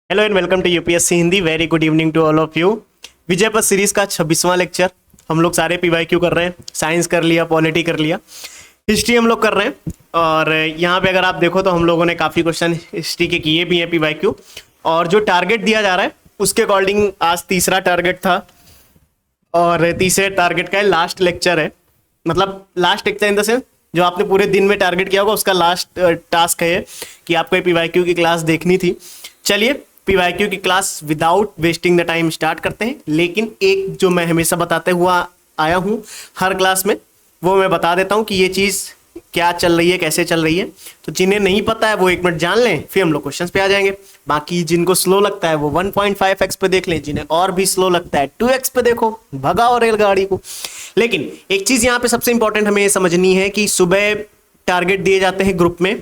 Hello and welcome to UPSC Hindi. Very good evening to all of you. Vijay Path series का 26वां lecture हम लोग सारे PYQ कर रहे हैं। साइंस कर लिया, पॉलिटी कर लिया, हिस्ट्री हम लोग कर रहे हैं। और यहाँ पे अगर आप देखो तो हम लोगों ने काफ़ी क्वेश्चन हिस्ट्री के किए भी हैं पीवाईक्यू। और जो टारगेट दिया जा रहा है उसके अकॉर्डिंग आज तीसरा टारगेट था और तीसरे टारगेट का लास्ट लेक्चर है। मतलब last lecture in the sense जो आपने पूरे दिन में टारगेट किया होगा उसका लास्ट टास्क है कि आपको पीवाईक्यू की क्लास देखनी थी। चलिए पीवाईक्यू की class without wasting the time start करते हैं। लेकिन एक जो मैं हमेशा बताते हुआ आया हूँ हर क्लास में, वो मैं बता देता हूँ कि ये चीज़ क्या चल रही है, कैसे चल रही है। तो जिन्हें नहीं पता है वो एक मिनट जान लें, फिर हम लोग क्वेश्चंस पे आ जाएंगे। बाकी जिनको स्लो लगता है वो 1.5x पे देख लें, जिन्हें और भी स्लो लगता है 2x पे देखो, भगाओ रेलगाड़ी को। लेकिन एक चीज़ यहाँ पे सबसे इंपॉर्टेंट हमें ये समझनी है कि सुबह टारगेट दिए जाते हैं ग्रुप में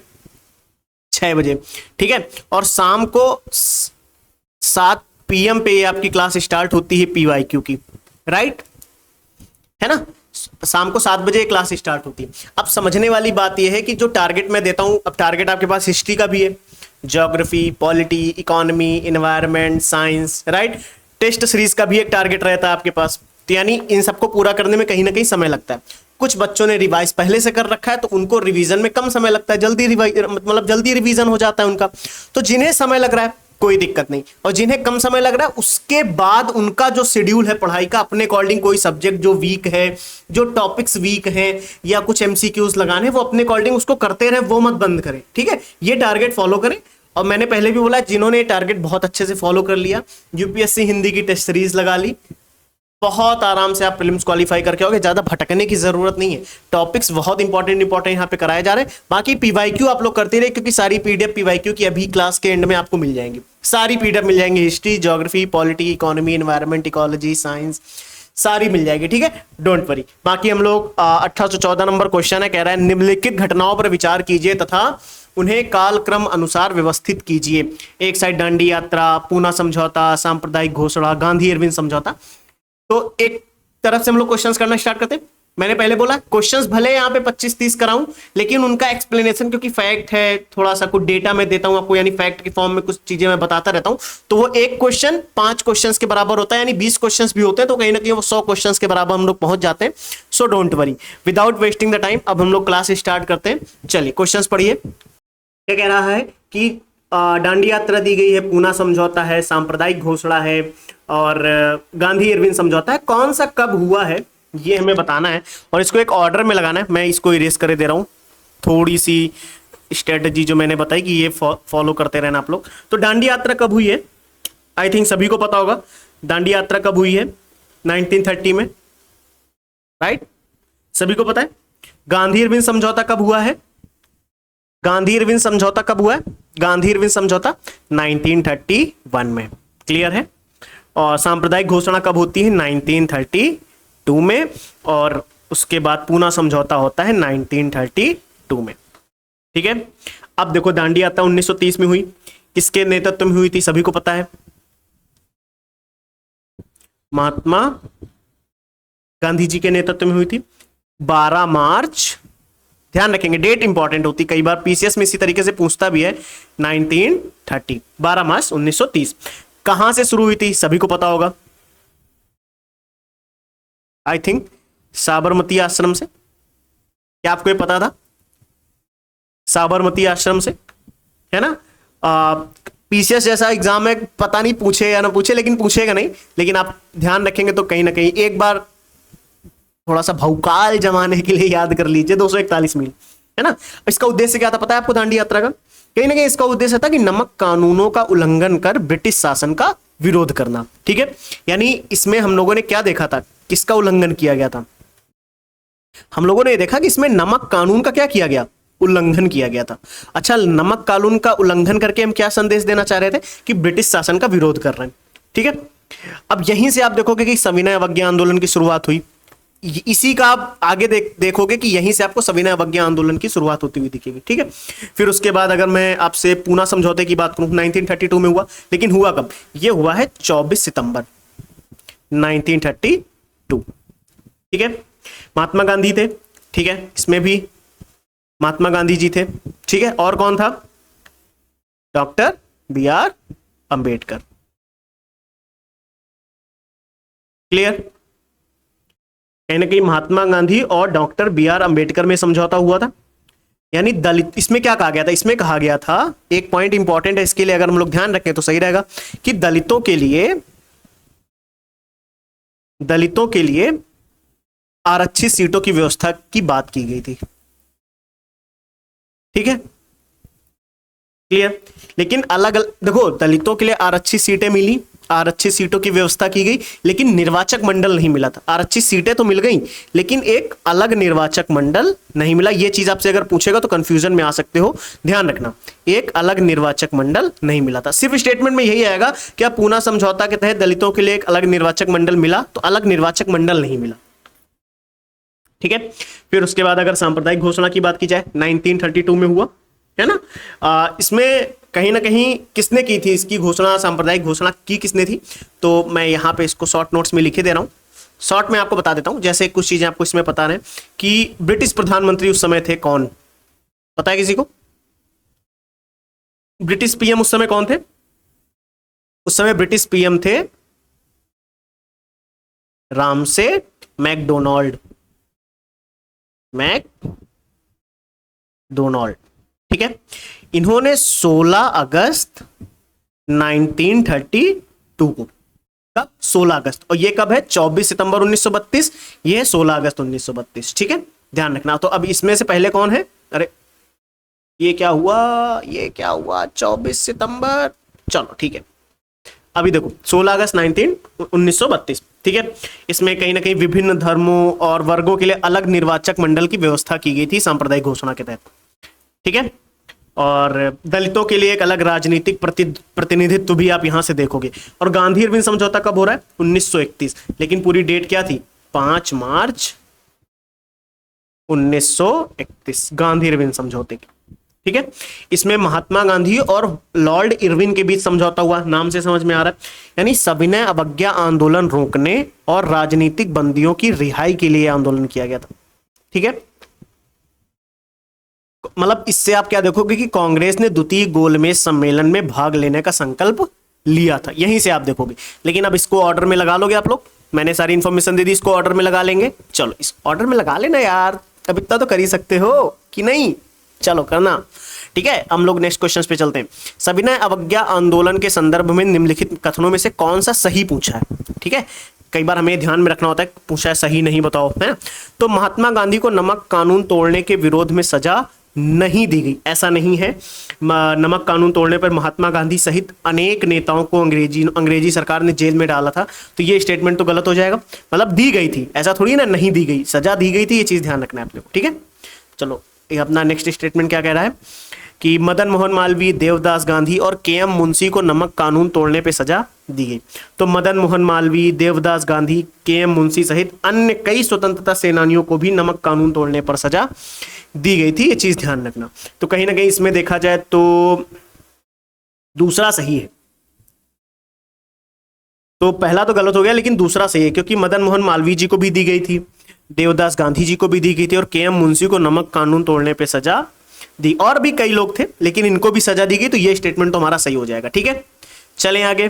6 बजे, ठीक है। और शाम को 7 PM पे आपकी क्लास स्टार्ट होती है पीवाईक्यू की, राइट है ना। शाम को 7 बजे क्लास स्टार्ट होती है। अब समझने वाली बात यह है कि जो टारगेट मैं देता हूं, अब टारगेट आपके पास हिस्ट्री का भी है, geography, polity, economy, environment, science, right. Test series का भी एक टारगेट रहता है आपके पास। तो यानी इन सबको पूरा करने में कहीं ना कहीं समय लगता है। कुछ बच्चों ने रिवाइज पहले से कर रखा है तो उनको रिवीजन में कम समय लगता है, जल्दी रिवीजन हो जाता है उनका। तो जिन्हें समय लग रहा है कोई दिक्कत नहीं, और जिन्हें कम समय लग रहा है उसके बाद उनका जो शेड्यूल है पढ़ाई का, अपने अकॉर्डिंग कोई सब्जेक्ट जो वीक है, जो टॉपिक्स वीक है या कुछ एमसीक्यूज लगाने, वो अपने अकॉर्डिंग उसको करते रहे, वो मत बंद करें, ठीक है। ये टारगेट फॉलो करें। और मैंने पहले भी बोला जिन्होंने ये टारगेट बहुत अच्छे से फॉलो कर लिया, यूपीएससी हिंदी की टेस्ट सीरीज लगा ली, बहुत आराम से आप प्रीलिम्स क्वालिफाई करके आओगे। ज्यादा भटकने की जरूरत नहीं है। टॉपिक्स बहुत इंपॉर्टेंट यहाँ पे कराए जा रहे हैं। बाकी पीवाईक्यू आप लोग करते रहे, क्योंकि सारी पीडीएफ पीवाईक्यू की अभी क्लास के एंड में आपको मिल जाएंगी। सारी पीडीएफ मिल जाएंगी, history, geography, polity, economy, environment, ecology, science, सारी मिल जाएगी, ठीक है। Don't worry. बाकी हम लोग 1814 नंबर क्वेश्चन है, कह रहा है निम्नलिखित घटनाओं पर विचार कीजिए तथा उन्हें कालक्रम अनुसार व्यवस्थित कीजिए। एक साइड दांडी यात्रा, पूना समझौता, सांप्रदायिक घोषणा, गांधी इरविन समझौता। तो एक तरफ से हम लोग क्वेश्चंस करना स्टार्ट करते हैं। मैंने पहले बोला क्वेश्चंस भले यहाँ पे 25-30 कराऊं, लेकिन उनका एक्सप्लेनेशन, क्योंकि फैक्ट है, थोड़ा सा कुछ डेटा मैं देता हूं आपको, यानी फैक्ट की फॉर्म में कुछ चीजें मैं बताता रहता हूं, तो वो एक क्वेश्चन 5 क्वेश्चंस के बराबर होता है, यानी 20 क्वेश्चंस भी होते हैं, तो कहीं ना कहीं वो 100 क्वेश्चंस के बराबर हम लोग पहुंच जाते हैं। So don't worry, without wasting the time अब हम लोग क्लास स्टार्ट करते हैं। चलिए क्वेश्चंस पढ़िए। क्या कह रहा है कि दांडी यात्रा दी गई है, पूना समझौता है, सांप्रदायिक घोषणा है और गांधी इरविन समझौता है। कौन सा कब हुआ है ये हमें बताना है और इसको एक ऑर्डर में लगाना है। मैं इसको इरेज करे दे रहा हूँ। थोड़ी सी स्ट्रेटजी जो मैंने बताई कि ये फॉलो करते रहना आप लोग। तो दांडी यात्रा कब हुई है? आई थिंक सभी को पता होगा दांडी यात्रा कब हुई है। 1930 में, राइट, सभी को पता है। गांधी इरविन समझौता कब हुआ है? गांधी इरविन समझौता कब हुआ है? गांधी इरविन समझौता 1931 में, क्लियर है। और सांप्रदायिक घोषणा कब होती है? 1932 में। और उसके बाद पूना समझौता होता है 1932 में, ठीक है। अब देखो दांडी यात्रा 1930 में हुई, किसके नेतृत्व में हुई थी? सभी को पता है, महात्मा गांधी जी के नेतृत्व में हुई थी। 12 मार्च, ध्यान रखेंगे डेट इंपॉर्टेंट होती, कई बार पीसीएस में इसी तरीके से पूछता भी है। 1930, 12 मार्च 1930। कहां से शुरू हुई थी? सभी को पता होगा, आई थिंक साबरमती आश्रम से। क्या आपको ये पता था? साबरमती आश्रम से, है ना। पीसीएस जैसा एग्जाम है, पता नहीं पूछे या ना पूछे, लेकिन पूछेगा नहीं। लेकिन आप ध्यान रखेंगे तो कहीं ना कहीं एक बार थोड़ा सा भौकाल जमाने के लिए याद कर लीजिए। 241 मील, है ना। इसका उद्देश्य क्या था पता है आपको? दांडी यात्रा का कहीं ना कहीं इसका उद्देश्य था कि नमक कानूनों का उल्लंघन कर ब्रिटिश शासन का विरोध करना, ठीक है। यानी इसमें हम लोगों ने क्या देखा था, किसका उल्लंघन किया गया था? हम लोगों ने देखा कि इसमें नमक कानून का क्या किया गया? उल्लंघन किया गया था। अच्छा, नमक कानून का उल्लंघन करके हम क्या संदेश देना चाह रहे थे? कि ब्रिटिश शासन का विरोध कर रहे हैं, ठीक है। अब यहीं से आप देखोगे कि सविनय अवज्ञा आंदोलन की शुरुआत हुई। इसी का आप आगे देखोगे कि यहीं से आपको सविनय अवज्ञा आंदोलन की शुरुआत होती हुई दिखेगी, ठीक है। फिर उसके बाद अगर मैं आपसे पूना समझौते की बात करूं, 1932 में हुआ, लेकिन हुआ कब? ये हुआ है 24 सितंबर 1932, ठीक है। महात्मा गांधी थे, ठीक है, इसमें भी महात्मा गांधी जी थे, ठीक है। और कौन था? Doctor B R Ambedkar. Clear? कहीं ना कहीं महात्मा गांधी और डॉक्टर बी आर अंबेडकर में समझौता हुआ था। यानी दलित, इसमें क्या कहा गया था, इसमें कहा गया था, एक पॉइंट इंपॉर्टेंट है इसके लिए, अगर हम लोग ध्यान रखें तो सही रहेगा, कि दलितों के लिए आरक्षित सीटों की व्यवस्था की बात की गई थी। ठीक है, क्लियर? लेकिन अलग अलग देखो, दलितों के लिए आरक्षित सीटें मिली, आरक्षित सीटों की व्यवस्था की गई, लेकिन निर्वाचक मंडल नहीं मिला था। आरक्षित सीटें तो मिल गई, लेकिन एक अलग निर्वाचक मंडल नहीं मिला। यह चीज आपसे अगर पूछेगा तो कंफ्यूजन में आ सकते हो, ध्यान रखना, एक अलग निर्वाचक मंडल नहीं मिला था। सिर्फ स्टेटमेंट में यही आएगा कि पूना समझौता के तहत दलितों के लिए एक अलग निर्वाचक मंडल मिला, तो अलग निर्वाचक मंडल नहीं मिला। ठीक है, फिर उसके बाद अगर सांप्रदायिक घोषणा की बात की जाए, 1932 में हुआ है ना। इसमें कहीं ना कहीं किसने की थी इसकी घोषणा, सांप्रदायिक घोषणा की किसने थी, तो मैं यहाँ पे इसको शॉर्ट नोट्स में लिखे दे रहा हूँ। शॉर्ट में आपको बता देता हूँ, जैसे कुछ चीजें आपको इसमें पता है कि ब्रिटिश प्रधानमंत्री उस समय थे कौन, पता है किसी को? ब्रिटिश पीएम उस समय कौन थे? उस समय ब्रिटिश पीएम थे रामसे मैकडोनाल्ड। ठीक है, इन्होंने 16 अगस्त 1932 को, कब? 16 अगस्त, और ये कब है? 24 सितंबर 1932, ये है 16 अगस्त 1932। ठीक है, ध्यान रखना। तो अब इसमें से पहले कौन है? अरे ये क्या हुआ, 24 सितंबर, चलो ठीक है। अभी देखो 16 अगस्त 1932, ठीक है। इसमें कहीं ना कहीं विभिन्न धर्मों और वर्गों के लिए अलग निर्वाचक मंडल की व्यवस्था की गई थी सांप्रदायिक घोषणा के तहत। ठीक है, और दलितों के लिए एक अलग राजनीतिक प्रतिनिधित्व भी आप यहां से देखोगे। और गांधी अरविंद समझौता कब हो रहा है? 1931, लेकिन पूरी डेट क्या थी? 5 मार्च 1931, गांधी अरविंद समझौते की। ठीक है, इसमें महात्मा गांधी और लॉर्ड इरविन के बीच समझौता हुआ, नाम से समझ में आ रहा है, यानी सविनय अवज्ञा आंदोलन रोकने और राजनीतिक बंदियों की रिहाई के लिए आंदोलन किया गया था। ठीक है, मतलब इससे आप क्या देखोगे कि कांग्रेस ने द्वितीय गोलमेज सम्मेलन में भाग लेने का संकल्प लिया था, यहीं से आप देखोगे। लेकिन अब इसको ऑर्डर में लगा लोगे आप लोग, मैंने सारी इंफॉर्मेशन दे दी, इसको ऑर्डर में लगा लेंगे। चलो इस ऑर्डर में लगा लेना यार, अब इतना तो कर ही सकते हो कि नहीं, चलो करना। ठीक है, हम लोग नेक्स्ट क्वेश्चन पे चलते हैं। सविनय अवज्ञा आंदोलन के संदर्भ में निम्नलिखित कथनों में से कौन सा सही पूछा है? ठीक है, कई बार हमें ध्यान में रखना होता है, पूछा है सही नहीं बताओ, है ना। तो महात्मा गांधी को नमक कानून तोड़ने के विरोध में सजा नहीं दी गई, ऐसा नहीं है। नमक कानून तोड़ने पर महात्मा गांधी सहित अनेक नेताओं को अंग्रेजी सरकार ने जेल में डाला था, तो ये स्टेटमेंट तो गलत हो जाएगा। मतलब दी गई थी, ऐसा थोड़ी ना नहीं दी गई, सजा दी गई थी, ये चीज ध्यान रखना है आप लोग। ठीक है, चलो ये अपना नेक्स्ट स्टेटमेंट क्या कह रहा है कि मदन मोहन मालवीय, देवदास गांधी और के.एम. मुंशी को नमक कानून तोड़ने पे सजा दी गई। तो मदन मोहन मालवीय, देवदास गांधी, के.एम. मुंशी सहित अन्य कई स्वतंत्रता सेनानियों को भी नमक कानून तोड़ने पर सजा दी गई थी, ये चीज ध्यान रखना। तो कहीं ना कहीं इसमें देखा जाए तो दूसरा सही है, तो पहला तो गलत हो गया, लेकिन दूसरा सही है, क्योंकि मदन मोहन मालवीय जी को भी दी गई थी, देवदास गांधी जी को भी दी गई थी, और के.एम. मुंशी को नमक कानून तोड़ने पे सजा दी। और भी कई लोग थे, लेकिन इनको भी सजा दी गई, तो ये स्टेटमेंट तो हमारा सही हो जाएगा। ठीक है, चलें आगे।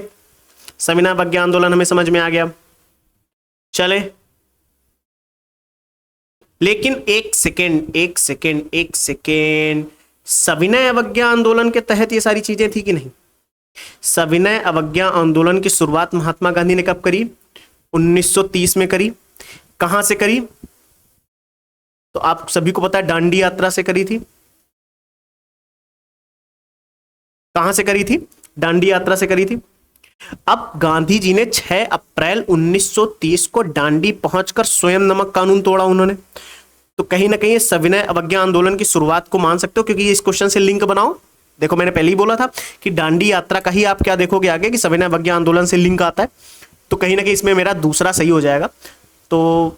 सविनय अवज्ञा आंदोलन हमें समझ में आ गया, चले। लेकिन एक सेकेंड, सविनय अवज्ञा आंदोलन के तहत ये सारी चीजें थी कि नहीं? सविनय अवज्ञा आंदोलन की शुरुआत महात्मा गांधी ने कब करी? 1930 में करी। कहां से करी? तो आप सभी को पता है, दांडी यात्रा से करी थी। कहां से करी थी? दांडी यात्रा से करी थी। अब गांधी जी ने 6 अप्रैल 1930 को दांडी पहुंचकर स्वयं नमक कानून तोड़ा उन्होंने। तो कहीं ना कहीं सविनय अवज्ञा आंदोलन की शुरुआत को मान सकते हो, क्योंकि इस क्वेश्चन से लिंक बनाओ। देखो मैंने पहले ही बोला था कि दांडी यात्रा का ही आप क्या देखोगे आगे कि सविनय अवज्ञा आंदोलन से लिंक आता है, तो कहीं ना कहीं इसमें मेरा दूसरा सही हो जाएगा। तो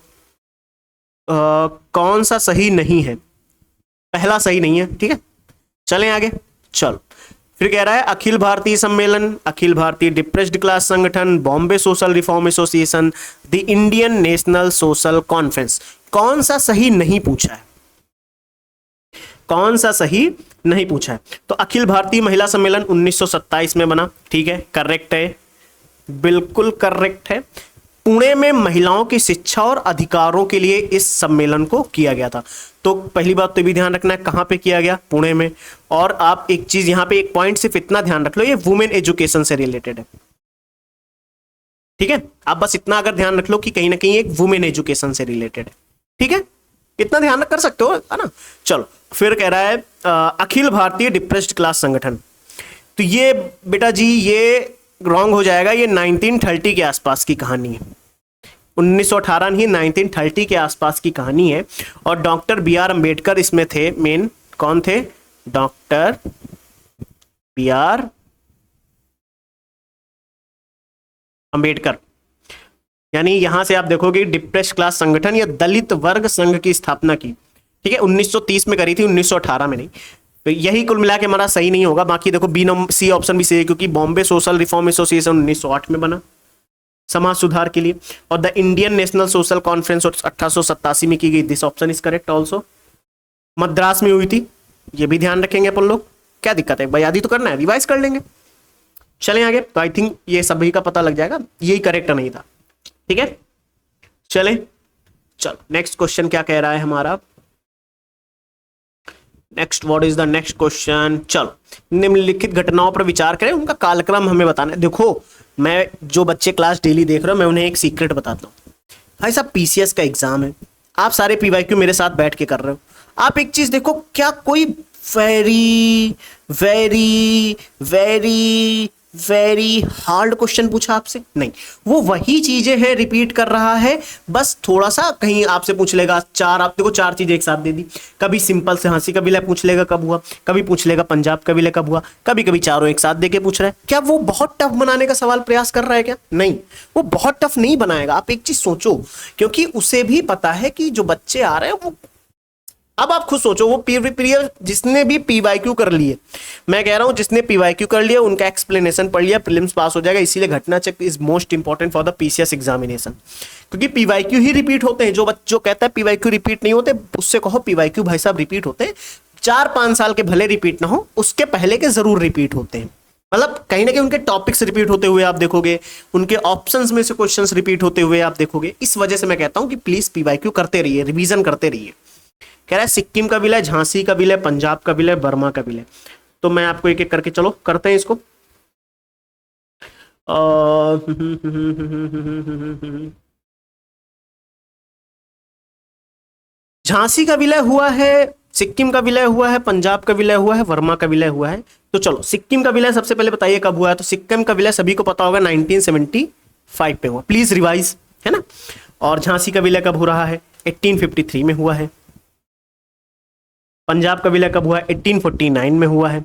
कौन सा सही नहीं है? पहला सही नहीं है। ठीक है, चलें आगे। चलो फिर कह रहा है अखिल भारतीय सम्मेलन, अखिल भारतीय डिप्रेस्ड क्लास संगठन, Bombay social reform association, the Indian national social conference, कौन सा सही नहीं पूछा है? कौन सा सही नहीं पूछा है। तो अखिल भारतीय महिला सम्मेलन 1927 में बना, ठीक है, करेक्ट है, बिल्कुल करेक्ट है। पुणे में महिलाओं की शिक्षा और अधिकारों के लिए इस सम्मेलन को किया गया था। तो पहली बात तो भी ध्यान रखना है कहां पे किया गया, पुणे में। और आप एक चीज यहां पे एक पॉइंट सिर्फ इतना ध्यान रख लो, ये वुमेन एजुकेशन से रिलेटेड है, ठीक है। आप बस इतना अगर ध्यान रख लो कि कहीं ना कहीं एक वुमेन एजुकेशन से रिलेटेड है, ठीक है, इतना ध्यान कर सकते हो, है ना। चलो फिर कह रहा है अखिल भारतीय डिप्रेस्ड क्लास संगठन। तो ये बेटा जी ये रॉन्ग हो जाएगा, ये 1930 के आसपास की कहानी है, 1918 नहीं 1930 के आसपास की कहानी है। और डॉक्टर बी आर अंबेडकर इसमें थे मेन। कौन थे? Doctor B R Ambedkar. यानी यहां से आप देखोगे डिप्रेस क्लास संगठन या दलित वर्ग संघ की स्थापना की, ठीक है, 1930 में करी थी, 1918 में नहीं। तो यही कुल मिला के हमारा सही नहीं होगा। बाकी देखो बी नंबर सी ऑप्शन भी सही है, क्योंकि बॉम्बे सोशल रिफॉर्म एसोसिएशन 1908 में बना समाज सुधार के लिए, और the Indian national social conference 1887 में की गई। This option is correct also. Madras में हुई थी, ये भी ध्यान रखेंगे अपन लोग। क्या दिक्कत है भाई, याद ही तो करना है, रिवाइज कर लेंगे। चलें आगे। तो आई थिंक ये सभी का पता लग जाएगा, यही करेक्ट नहीं था, ठीक है। चलें, चलो नेक्स्ट क्वेश्चन क्या कह रहा है हमारा। Next what is the next question. चलो, निम्नलिखित घटनाओं पर विचार करें, उनका कालक्रम हमें बताना है। देखो मैं जो बच्चे क्लास डेली देख रहे हो, मैं उन्हें एक सीक्रेट बताता हूँ। भाई साहब पीसीएस का एग्जाम है, आप सारे पीवाईक्यू मेरे साथ बैठ के कर रहे हो। आप एक चीज देखो, क्या कोई very very very very hard question पूछा आपसे? नहीं, वो वही चीजें हैं रिपीट कर रहा है, बस थोड़ा सा कहीं आपसे पूछ लेगा चार, आप देखो चार चीजें एक साथ दे दी। कभी सिंपल से हाँसी का विलय पूछ लेगा कब हुआ, कभी पूछ लेगा पंजाब का विलय कब हुआ, कभी कभी चारों एक साथ देके पूछ रहा है। क्या वो बहुत टफ बनाने का सवाल प्रयास कर रहा है क्या? नहीं, वो बहुत टफ नहीं बनाएगा। आप एक चीज सोचो, क्योंकि उसे भी पता है कि जो बच्चे आ रहे हैं वो, अब आप खुद सोचो, वो प्रीवियस जिसने भी पीवाईक्यू कर लिए, मैं कह रहा हूं जिसने पीवाईक्यू कर लिया उनका एक्सप्लेनेशन पढ़ लिया, प्रीलिम्स पास हो जाएगा। इसीलिए घटना चक्र is most important for the PCS examination, क्योंकि पीवाईक्यू ही रिपीट होते हैं। जो कहता है पीवाईक्यू रिपीट नहीं होते, उससे कहो पीवाईक्यू भाई साहब रिपीट होते हैं, 4-5 साल के भले रिपीट ना हो, उसके पहले के जरूर रिपीट होते हैं। मतलब कहीं ना कहीं उनके टॉपिक्स रिपीट होते हुए आप देखोगे, उनके ऑप्शंस में से क्वेश्चंस रिपीट होते हुए आप देखोगे। इस वजह से मैं कहता हूं कि प्लीज पीवाईक्यू करते रहिए, रिवीजन करते रहिए। कह रहा है सिक्किम का विलय, झांसी का विलय, पंजाब का विलय, बर्मा का विलय। तो मैं आपको एक एक करके चलो करते हैं इसको। झांसी का विलय हुआ है, सिक्किम का विलय हुआ है, पंजाब का विलय हुआ है, वर्मा का विलय हुआ है। तो चलो सिक्किम का विलय सबसे पहले बताइए कब हुआ है। तो सिक्किम का विलय सभी को पता होगा 1975 पे हुआ, प्लीज रिवाइज, है ना। और झांसी का विलय कब हो रहा है? 1853 में हुआ है। पंजाब का विलय कब हुआ है? 1849 में हुआ है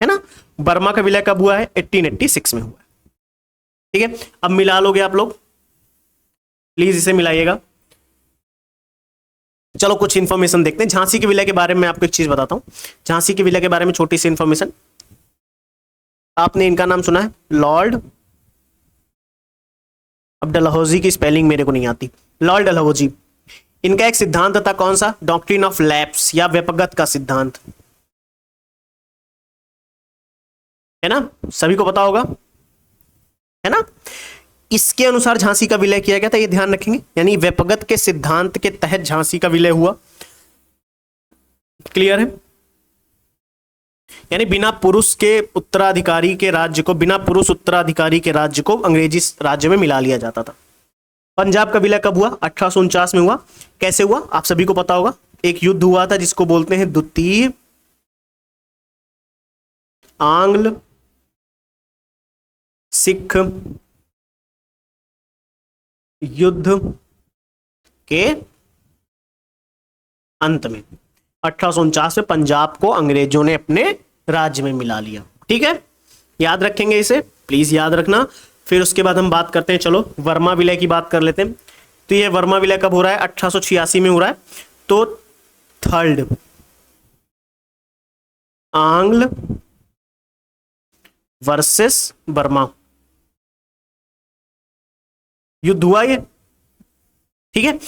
ना। बर्मा का विलय कब हुआ है? 1886 में हुआ है, ठीक है। अब मिला लोगे आप लोग, प्लीज इसे मिलाइएगा। चलो कुछ इंफॉर्मेशन देखते हैं झांसी के विलय के बारे में। आपको एक चीज बताता हूं, झांसी के विलय के बारे में छोटी सी इंफॉर्मेशन। आपने इनका नाम सुना है? लॉर्ड, अब डलहौजी की स्पेलिंग मेरे को नहीं आती, लॉर्ड डलहौजी। इनका एक सिद्धांत था, कौन सा? डॉक्ट्रिन ऑफ लैप्स या व्यपगत का सिद्धांत, है ना, सभी को पता होगा, है ना। इसके अनुसार झांसी का विलय किया गया था, ये ध्यान रखेंगे। यानी व्यपगत के सिद्धांत के तहत झांसी का विलय हुआ, क्लियर है। यानी बिना पुरुष के उत्तराधिकारी के राज्य को, बिना पुरुष उत्तराधिकारी के राज्य को अंग्रेजी राज्य में मिला लिया जाता था। पंजाब का विलय कब हुआ? 1849 में हुआ। कैसे हुआ? आप सभी को पता होगा, एक युद्ध हुआ था जिसको बोलते हैं द्वितीय आंग्ल सिख युद्ध के अंत में 1849 में पंजाब को अंग्रेजों ने अपने राज्य में मिला लिया, ठीक है। याद रखेंगे इसे, प्लीज याद रखना। फिर उसके बाद हम बात करते हैं, चलो वर्मा विलय की बात कर लेते हैं। तो ये वर्मा विलय कब हो रहा है? 1886 में हो रहा है। तो थर्ड आंग्ल वर्सेस बर्मा युद्ध हुआ ये, ठीक है।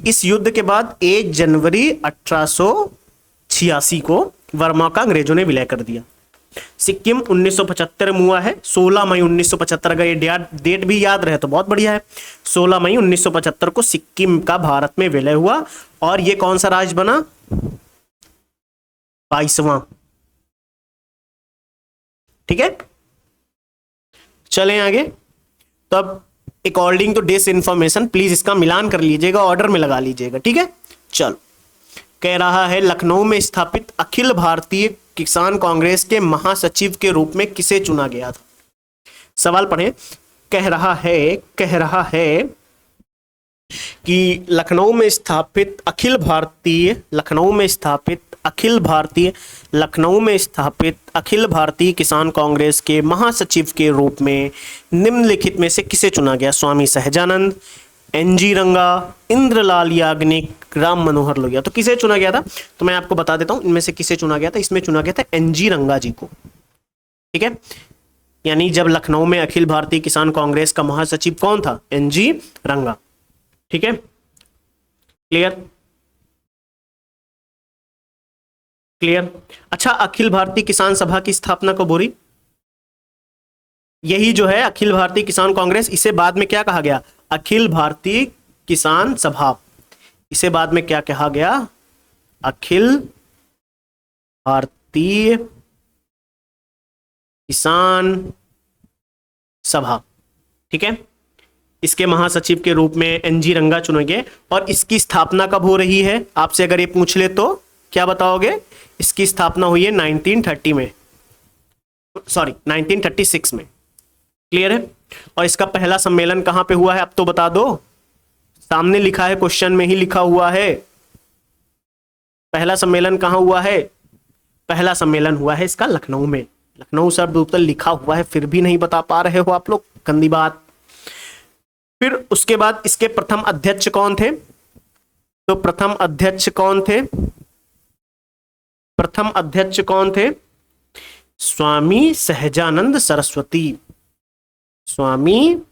इस युद्ध के बाद 1 जनवरी 1886 1986 को वर्मा का अंग्रेजों ने विलय कर दिया। सिक्किम 1975 में हुआ है, 16 मई 1975। अगर ये डेट भी याद रहे तो बहुत बढ़िया है। 16 मई 1975 को सिक्किम का भारत में विलय हुआ और ये कौन सा राज्य बना? 22वां। ठीक है, चलें आगे। तो अब according to this information please इसका मिलान कर लीजिएगा, ऑर्डर में लगा लीजिएगा। ठीक है, चलो। कह रहा है लखनऊ में स्थापित अखिल भारतीय किसान कांग्रेस के महासचिव के रूप में किसे चुना गया था? सवाल पढ़ें। कह रहा है कि लखनऊ में स्थापित अखिल भारतीय किसान कांग्रेस के महासचिव के रूप में निम्नलिखित में से किसे चुना गया? स्वामी सहजानंद, एनजी रंगा, इंद्रलाल याग्निक, राम मनोहर लोहिया। तो किसे चुना गया था? तो मैं आपको बता देता हूं इनमें से किसे चुना गया था। इसमें चुना गया था एनजी रंगा जी को। ठीक है, यानी जब लखनऊ में अखिल भारतीय किसान कांग्रेस का महासचिव कौन था? एनजी रंगा। ठीक है, क्लियर। अच्छा, अखिल भारतीय किसान सभा की स्थापना कब हो रही? यही जो है अखिल भारतीय किसान कांग्रेस, इसे बाद में क्या कहा गया? अखिल भारतीय किसान सभा। इसे बाद में क्या कहा गया? अखिल भारतीय किसान सभा। ठीक है, इसके महासचिव के रूप में एनजी रंगा चुने गए। और इसकी स्थापना कब हो रही है? आपसे अगर ये पूछ ले तो क्या बताओगे? इसकी स्थापना हुई है 1936 में। क्लियर है? और इसका पहला सम्मेलन कहां पे हुआ है? अब तो बता दो, सामने लिखा है, क्वेश्चन में ही लिखा हुआ है। पहला सम्मेलन कहां हुआ है? पहला सम्मेलन हुआ है इसका लखनऊ में। लखनऊ शब्द ऊपर लिखा हुआ है, फिर भी नहीं बता पा रहे हो आप लोग, गंदी बात। फिर उसके बाद इसके प्रथम अध्यक्ष कौन थे? तो प्रथम अध्यक्ष कौन थे? स्वामी सहजानंद सरस्वती। स्वामी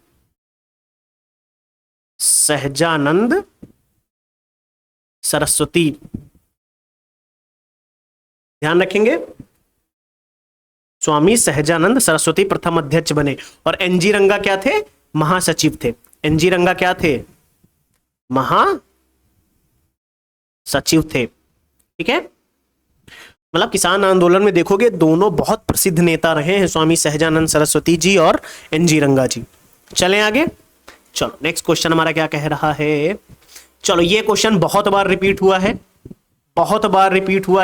सहजानंद सरस्वती, ध्यान रखेंगे। स्वामी सहजानंद सरस्वती प्रथम अध्यक्ष बने। और एनजी रंगा क्या थे? महासचिव थे। एनजी रंगा क्या थे? महासचिव थे। ठीक है, मतलब किसान आंदोलन में देखोगे दोनों बहुत प्रसिद्ध नेता रहे हैं, स्वामी सहजानंद सरस्वती जी और एनजी रंगा जी। चलें आगे। चलो नेक्स्ट क्वेश्चन हमारा क्या कह रहा है? चलो, ये क्वेश्चन बहुत बार रिपीट हुआ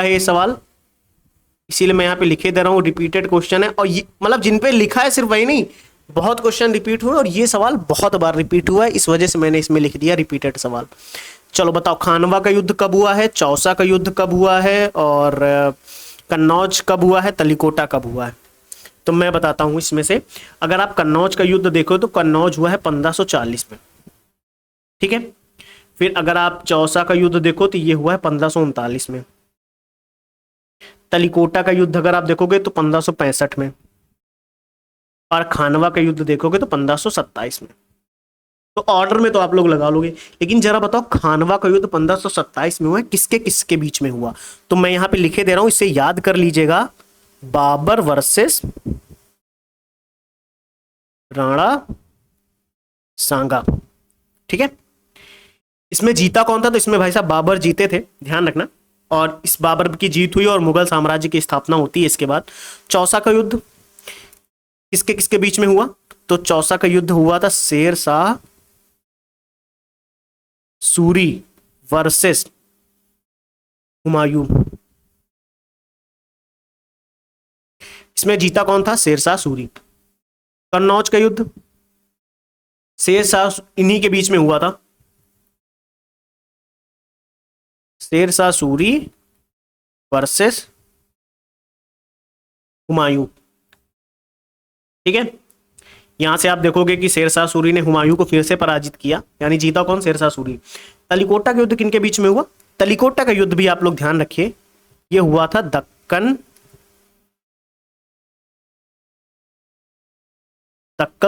है, ये सवाल, इसीलिए मैं यहाँ पे लिखे दे रहा हूँ, रिपीटेड क्वेश्चन है। और ये मतलब जिन पे लिखा है सिर्फ वही नहीं, बहुत क्वेश्चन रिपीट हुए और ये सवाल बहुत बार रिपीट हुआ है, इस वजह से मैंने इसमें लिख दिया रिपीटेड सवाल। चलो बताओ, खानवा का युद्ध कब हुआ है? चौसा का युद्ध कब हुआ है? और कन्नौज कब हुआ है? तलिकोटा कब हुआ है? तो मैं बताता हूं इसमें से। अगर आप कन्नौज का युद्ध देखो तो कन्नौज हुआ है 1540 में। ठीक है, फिर अगर आप चौसा का युद्ध देखो तो ये हुआ है 1539 में। तलिकोटा का युद्ध अगर आप देखोगे तो 1565 में। और खानवा का युद्ध देखोगे तो 1527 में। तो ऑर्डर में तो आप लोग लगा लोगे, लेकिन जरा बताओ खानवा का युद्ध 1527 में हुआ है, किसके किसके बीच में हुआ? तो मैं यहां पे लिखे दे रहा हूं, इसे याद कर लीजिएगा। बाबर वर्सेस राणा सांगा। ठीक है, इसमें जीता कौन था? तो इसमें भाई साहब बाबर जीते थे, ध्यान रखना। और इस बाबर की जीत हुई और मुगल साम्राज्य की स्थापना होती है इसके बाद। चौसा का युद्ध किसके किसके बीच में हुआ? तो चौसा का युद्ध हुआ था शेर शाह सूरी वर्सेस हुमायूं। इसमें जीता कौन था? शेर शाह सूरी। कन्नौज का युद्ध शेर शाह इन्हीं के बीच में हुआ था, शेर शाह सूरी वर्सेस हुमायूं। ठीक है, यहां से आप देखोगे कि शेर शाह सूरी ने हुमायूं को फिर से पराजित किया, यानी जीता कौन? शेर शाह सूरी। तलिकोटा का युद्ध किनके बीच में हुआ? तलिकोटा का युद्ध भी आप लोग ध्यान रखिए, यह हुआ था दक्कन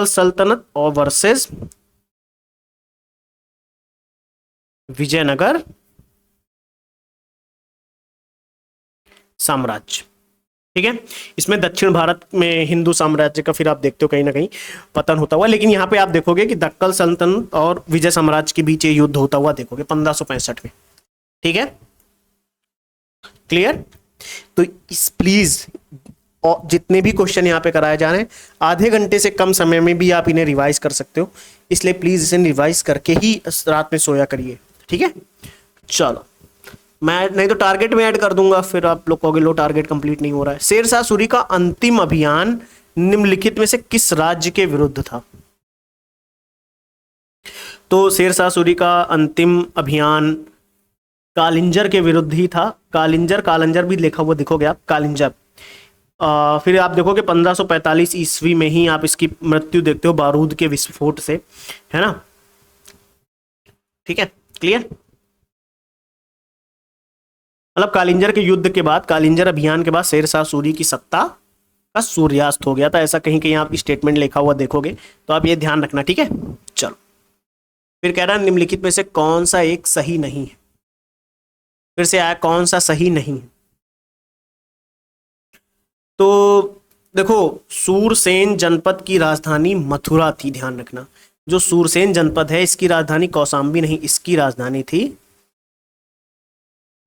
सल्तनत और वर्सेस विजयनगर साम्राज्य। ठीक है, इसमें दक्षिण भारत में हिंदू साम्राज्य का फिर आप देखते हो कहीं ना कहीं पतन होता हुआ, लेकिन यहाँ पे आप देखोगे कि दक्कन सल्तनत और विजय साम्राज्य के बीच ये युद्ध होता हुआ देखोगे 1565 में। ठीक है, क्लियर। तो इस प्लीज और जितने भी क्वेश्चन यहाँ पे कराए जा रहे हैं आधे घंटे से कम समय में भी आप इन्हें रिवाइज कर सकते हो, इसलिए प्लीज इसे रिवाइज करके ही रात में सोया करिए। ठीक है, चलो मैं नहीं तो टारगेट में ऐड कर दूंगा, फिर आप लोग कहोगे लो टारगेट कंप्लीट नहीं हो रहा है। शेरशाह सूरी का अंतिम अभियान निम्नलिखित में से किस राज्य के विरुद्ध था? तो शेरशाह सूरी का अंतिम अभियान कालिंजर के विरुद्ध ही था। कालिंजर भी लिखा हुआ देखोगे आप, कालिंजर। फिर आप देखोगे 1545 ईस्वी में ही आप इसकी मृत्यु देखते हो बारूद के विस्फोट से, है ना। ठीक है, क्लियर। मतलब कालिंजर के युद्ध के बाद, कालिंजर अभियान के बाद शेरशाह सूरी की सत्ता का सूर्यास्त हो गया था, ऐसा कहीं कहीं आप स्टेटमेंट लिखा हुआ देखोगे, तो आप ये ध्यान रखना। ठीक है, चलो फिर कह रहा है निम्नलिखित में से कौन सा एक सही नहीं है। फिर से आया कौन सा सही नहीं है। तो देखो सूरसेन जनपद की राजधानी मथुरा थी, ध्यान रखना। जो सूरसेन जनपद है इसकी राजधानी कौशाम्बी नहीं, इसकी राजधानी थी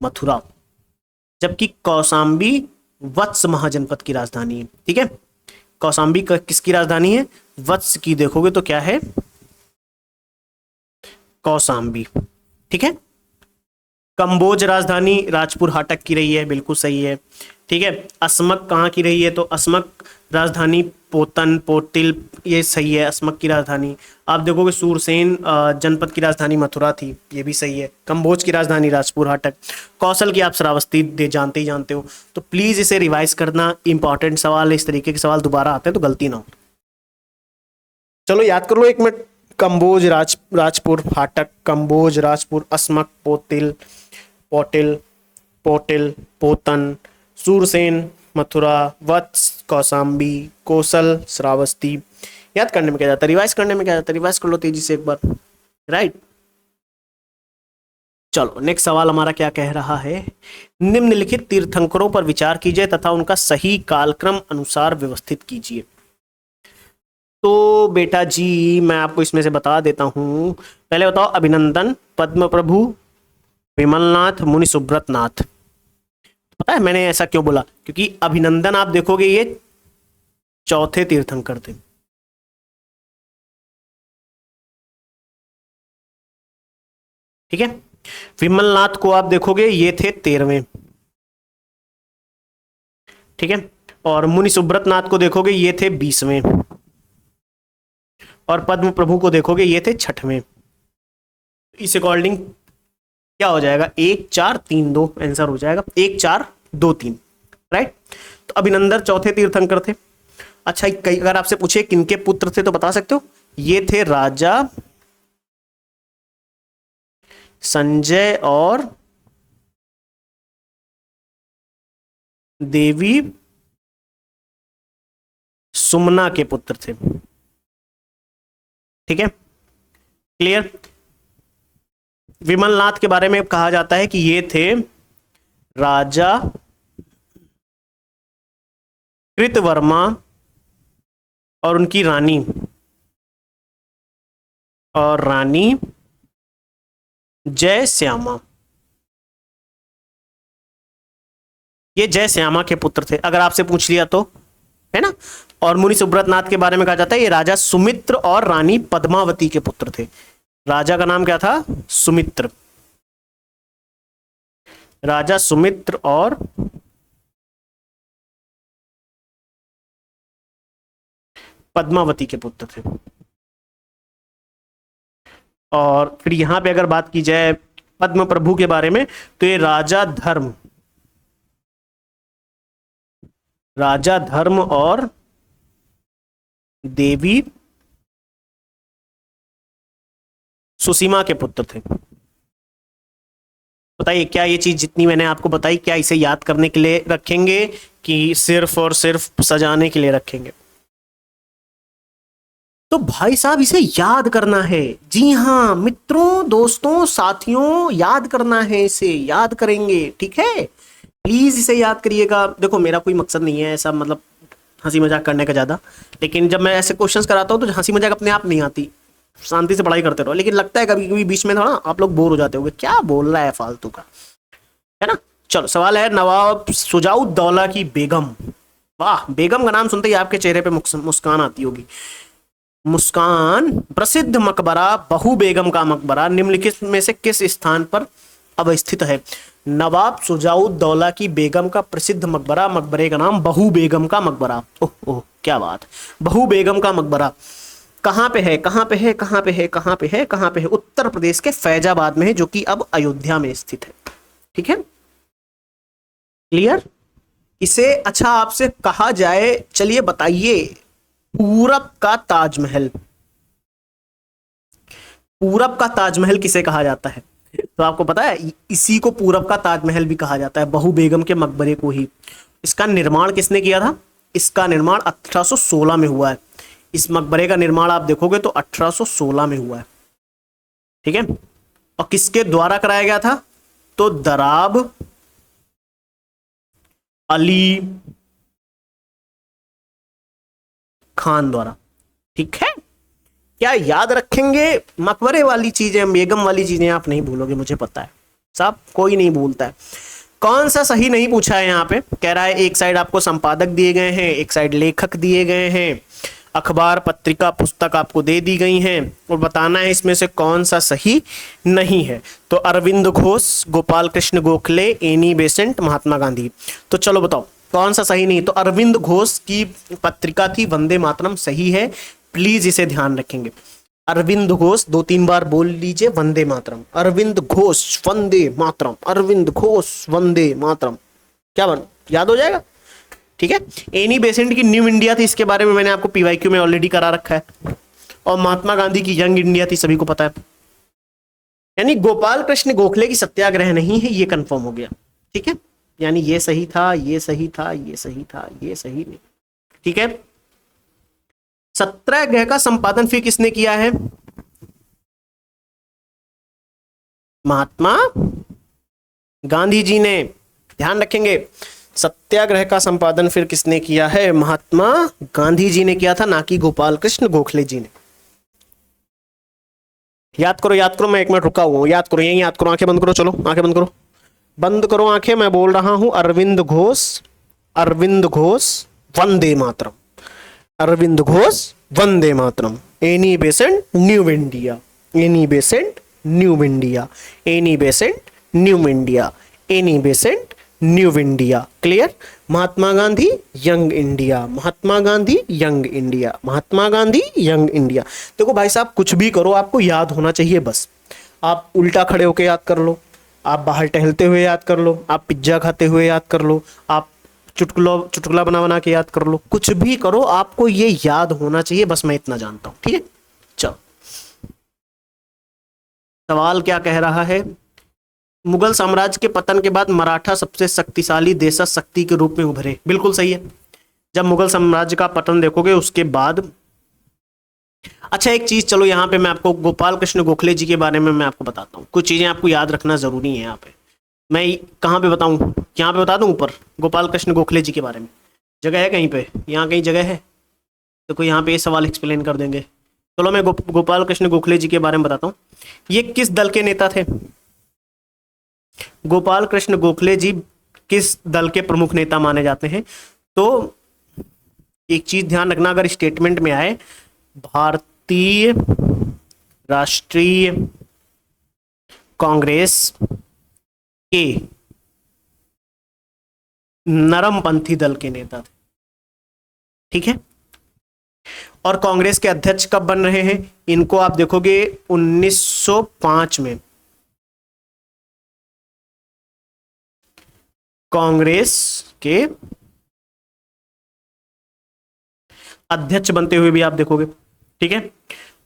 मथुरा, जबकि कौशाम्बी वत्स महाजनपद की राजधानी है। ठीक है, कौशाम्बी किसकी राजधानी है? वत्स की। देखोगे तो क्या है? कौशाम्बी। ठीक है, कंबोज राजधानी राजपुर हाटक की रही है, बिल्कुल सही है। ठीक है, अस्मक कहाँ की रही है? तो अस्मक राजधानी पोतन पोटिल, ये सही है, अस्मक की राजधानी। आप देखोगे सूरसेन जनपद की राजधानी मथुरा थी, ये भी सही है। कंबोज की राजधानी राजपुर हाटक। कौशल की आप श्रावस्ती जानते ही जानते हो, तो प्लीज इसे रिवाइज करना, इंपॉर्टेंट सवाल है, इस तरीके के सवाल दोबारा आते हैं तो गलती ना हो। चलो याद कर लो एक मिनट। कंबोज राजपुर हाटक, कंबोज राजपुर, अस्मक पोतिल पोटिल पोटिल पोतन, सूरसेन मथुरा, वत्स कौशाम्बी, कौशल श्रावस्ती। याद करने में क्या जाता है, रिवाइज करने में क्या जाता है, रिवाइज कर लो तेजी से एक बार, राइट। चलो नेक्स्ट सवाल हमारा क्या कह रहा है, निम्नलिखित तीर्थंकरों पर विचार कीजिए तथा उनका सही कालक्रम अनुसार व्यवस्थित कीजिए। तो बेटा जी मैं आपको इसमें से बता देता हूं, पहले बताओ अभिनंदन, पद्म प्रभु, विमलनाथ, मुनि सुब्रत नाथ। पता है मैंने ऐसा क्यों बोला? क्योंकि अभिनंदन आप देखोगे ये चौथे तीर्थंकर थे। ठीक है, विमलनाथ को आप देखोगे ये थे 13वें। ठीक है, और मुनि सुब्रत नाथ को देखोगे ये थे 20वें, और पद्म प्रभु को देखोगे ये थे 6वें। इस अकॉर्डिंग क्या हो जाएगा? 1 4 3 2 आंसर हो जाएगा, 1 4 2 3, राइट। तो अभिनंदन चौथे तीर्थंकर थे। अच्छा अगर आपसे पूछे किनके पुत्र थे तो बता सकते हो? ये थे राजा संजय और देवी सुमना के पुत्र थे। ठीक है, क्लियर। विमलनाथ के बारे में कहा जाता है कि ये थे राजा कृतवर्मा और उनकी रानी, और रानी जय श्यामा। ये जय श्यामा के पुत्र थे अगर आपसे पूछ लिया तो, है ना। और मुनि सुब्रत नाथ के बारे में कहा जाता है ये राजा सुमित्र और रानी पद्मावती के पुत्र थे। राजा का नाम क्या था? सुमित्र। राजा सुमित्र और पद्मावती के पुत्र थे। और फिर यहां पे अगर बात की जाए पद्म प्रभु के बारे में तो ये राजा धर्म और देवी सुसीमा के पुत्र थे। बताइए क्या ये चीज जितनी मैंने आपको बताई क्या इसे याद करने के लिए रखेंगे कि सिर्फ और सिर्फ सजाने के लिए रखेंगे? तो भाई साहब इसे याद करना है। जी हाँ मित्रों, दोस्तों, साथियों, याद करना है, इसे याद करेंगे। ठीक है, प्लीज इसे याद करिएगा। देखो मेरा कोई मकसद नहीं है ऐसा, मतलब हंसी मजाक करने का ज़्यादा, लेकिन जब मैं ऐसे क्वेश्चंस कराता हूँ तो हंसी मजाक अपने आप नहीं आती, शांति से पढ़ाई करते रहो। लेकिन लगता है कभी कभी बीच में थोड़ा आप लोग बोर हो जाते होगे, क्या बोल रहा है फालतू का, है ना। चलो सवाल है, नवाब शुजाउद्दौला की बेगम। वाह, बेगम का नाम सुनते ही आपके चेहरे पे मुस्कान आती होगी। मुस्कान, प्रसिद्ध मकबरा बहू बेगम का मकबरा निम्नलिखित में से किस स्थान पर अवस्थित है। नवाब शुजाउद्दौला की बेगम का प्रसिद्ध मकबरा, मकबरे का नाम बहू बेगम का मकबरा। ओह ओह क्या बात, बहू बेगम का मकबरा कहाँ पे है, कहाँ पे है, कहाँ पे है, कहाँ पे है, कहाँ पे है। उत्तर प्रदेश के फैजाबाद में है, जो कि अब अयोध्या में स्थित है। ठीक है, क्लियर। इसे अच्छा आपसे कहा जाए, चलिए बताइए, पूरब का ताजमहल, पूरब का ताजमहल किसे कहा जाता है। तो आपको पता है इसी को पूरब का ताजमहल भी कहा जाता है, बहू बेगम के मकबरे को ही। इसका निर्माण किसने किया था, इसका निर्माण 1816 में हुआ है। इस मकबरे का निर्माण आप देखोगे तो 1816 में हुआ है। ठीक है, और किसके द्वारा कराया गया था, तो दराब अली खान द्वारा। ठीक है, क्या याद रखेंगे, मकबरे वाली चीजें, बेगम वाली चीजें आप नहीं भूलोगे, मुझे पता है साहब, कोई नहीं भूलता है। कौन सा सही नहीं पूछा है यहाँ पे, कह रहा है एक साइड आपको संपादक दिए गए हैं, एक साइड लेखक दिए गए हैं, अखबार पत्रिका पुस्तक आपको दे दी गई हैं, और बताना है इसमें से कौन सा सही नहीं है। तो अरविंद घोष, गोपाल कृष्ण गोखले, एनी बेसेंट, महात्मा गांधी। तो चलो बताओ कौन सा सही नहीं। तो अरविंद घोष की पत्रिका थी वंदे मातरम, सही है, प्लीज इसे ध्यान रखेंगे। अरविंद घोष, 2-3 बार बोल लीजिए वंदे मातरम, अरविंद घोष वंदे मातरम, अरविंद घोष वंदे मातरम, क्या बन याद हो जाएगा। ठीक है, एनी बेसेंट की न्यू इंडिया थी, इसके बारे में मैंने आपको पीवाईक्यू में ऑलरेडी करा रखा है। और महात्मा गांधी की यंग इंडिया थी, सभी को पता है। यानी गोपाल कृष्ण गोखले की सत्याग्रह नहीं है, ये कंफर्म हो गया। ठीक है, यानी ये सही था, ये सही था, ये सही था, ये सही नहीं। ठीक है, सत्याग्रह का संपादन फिर किसने किया है, महात्मा गांधी जी ने। ध्यान रखेंगे, सत्याग्रह का संपादन फिर किसने किया है, महात्मा गांधी जी ने किया था, ना कि गोपाल कृष्ण गोखले जी ने। याद करो, याद करो, मैं 1 मिनट रुका हुआ हूं, याद करो, यही याद करो, आंखें बंद करो, चलो आंखें बंद करो, बंद करो आंखें, मैं बोल रहा हूं अरविंद घोष, अरविंद घोष वंदे मातरम, अरविंद घोष वंदे Mataram, Annie Besant new India, Annie Besant new India, Annie Besant new India, Annie Besant new India. Clear, Mahatma Gandhi young India, Mahatma Gandhi young India, Mahatma Gandhi young India. देखो भाई साहब, कुछ भी करो आपको याद होना चाहिए बस। आप उल्टा खड़े होकर याद कर लो, आप बाहर टहलते हुए याद कर लो, आप पिज्जा खाते हुए याद कर लो, आप चुटकुला बना बना के याद कर लो, कुछ भी करो आपको ये याद होना चाहिए बस, मैं इतना जानता हूं। ठीक है, चलो सवाल क्या कह रहा है, मुगल साम्राज्य के पतन के बाद मराठा सबसे शक्तिशाली देशज शक्ति के रूप में उभरे। बिल्कुल सही है, जब मुगल साम्राज्य का पतन देखोगे उसके बाद। अच्छा एक चीज, चलो यहाँ पे मैं आपको गोपाल कृष्ण गोखले जी के बारे में मैं आपको बताता हूँ, कुछ चीजें आपको याद रखना जरूरी है। यहाँ पे मैं कहाँ पे बताऊँ, यहाँ पे बता दूँ ऊपर, गोपाल कृष्ण गोखले जी के बारे में जगह है कहीं पे, यहाँ कहीं जगह है, तो कोई यहाँ पे ये सवाल एक्सप्लेन कर देंगे। चलो मैं गोपाल कृष्ण गोखले जी के बारे में बताता हूँ। ये किस दल के नेता थे, गोपाल कृष्ण गोखले जी किस दल के प्रमुख नेता माने जाते हैं। तो एक चीज ध्यान रखना, अगर स्टेटमेंट में आए भारतीय राष्ट्रीय कांग्रेस के नरमपंथी दल के नेता थे। ठीक है, और कांग्रेस के अध्यक्ष कब बन रहे हैं, इनको आप देखोगे 1905 में कांग्रेस के अध्यक्ष बनते हुए भी आप देखोगे। ठीक है,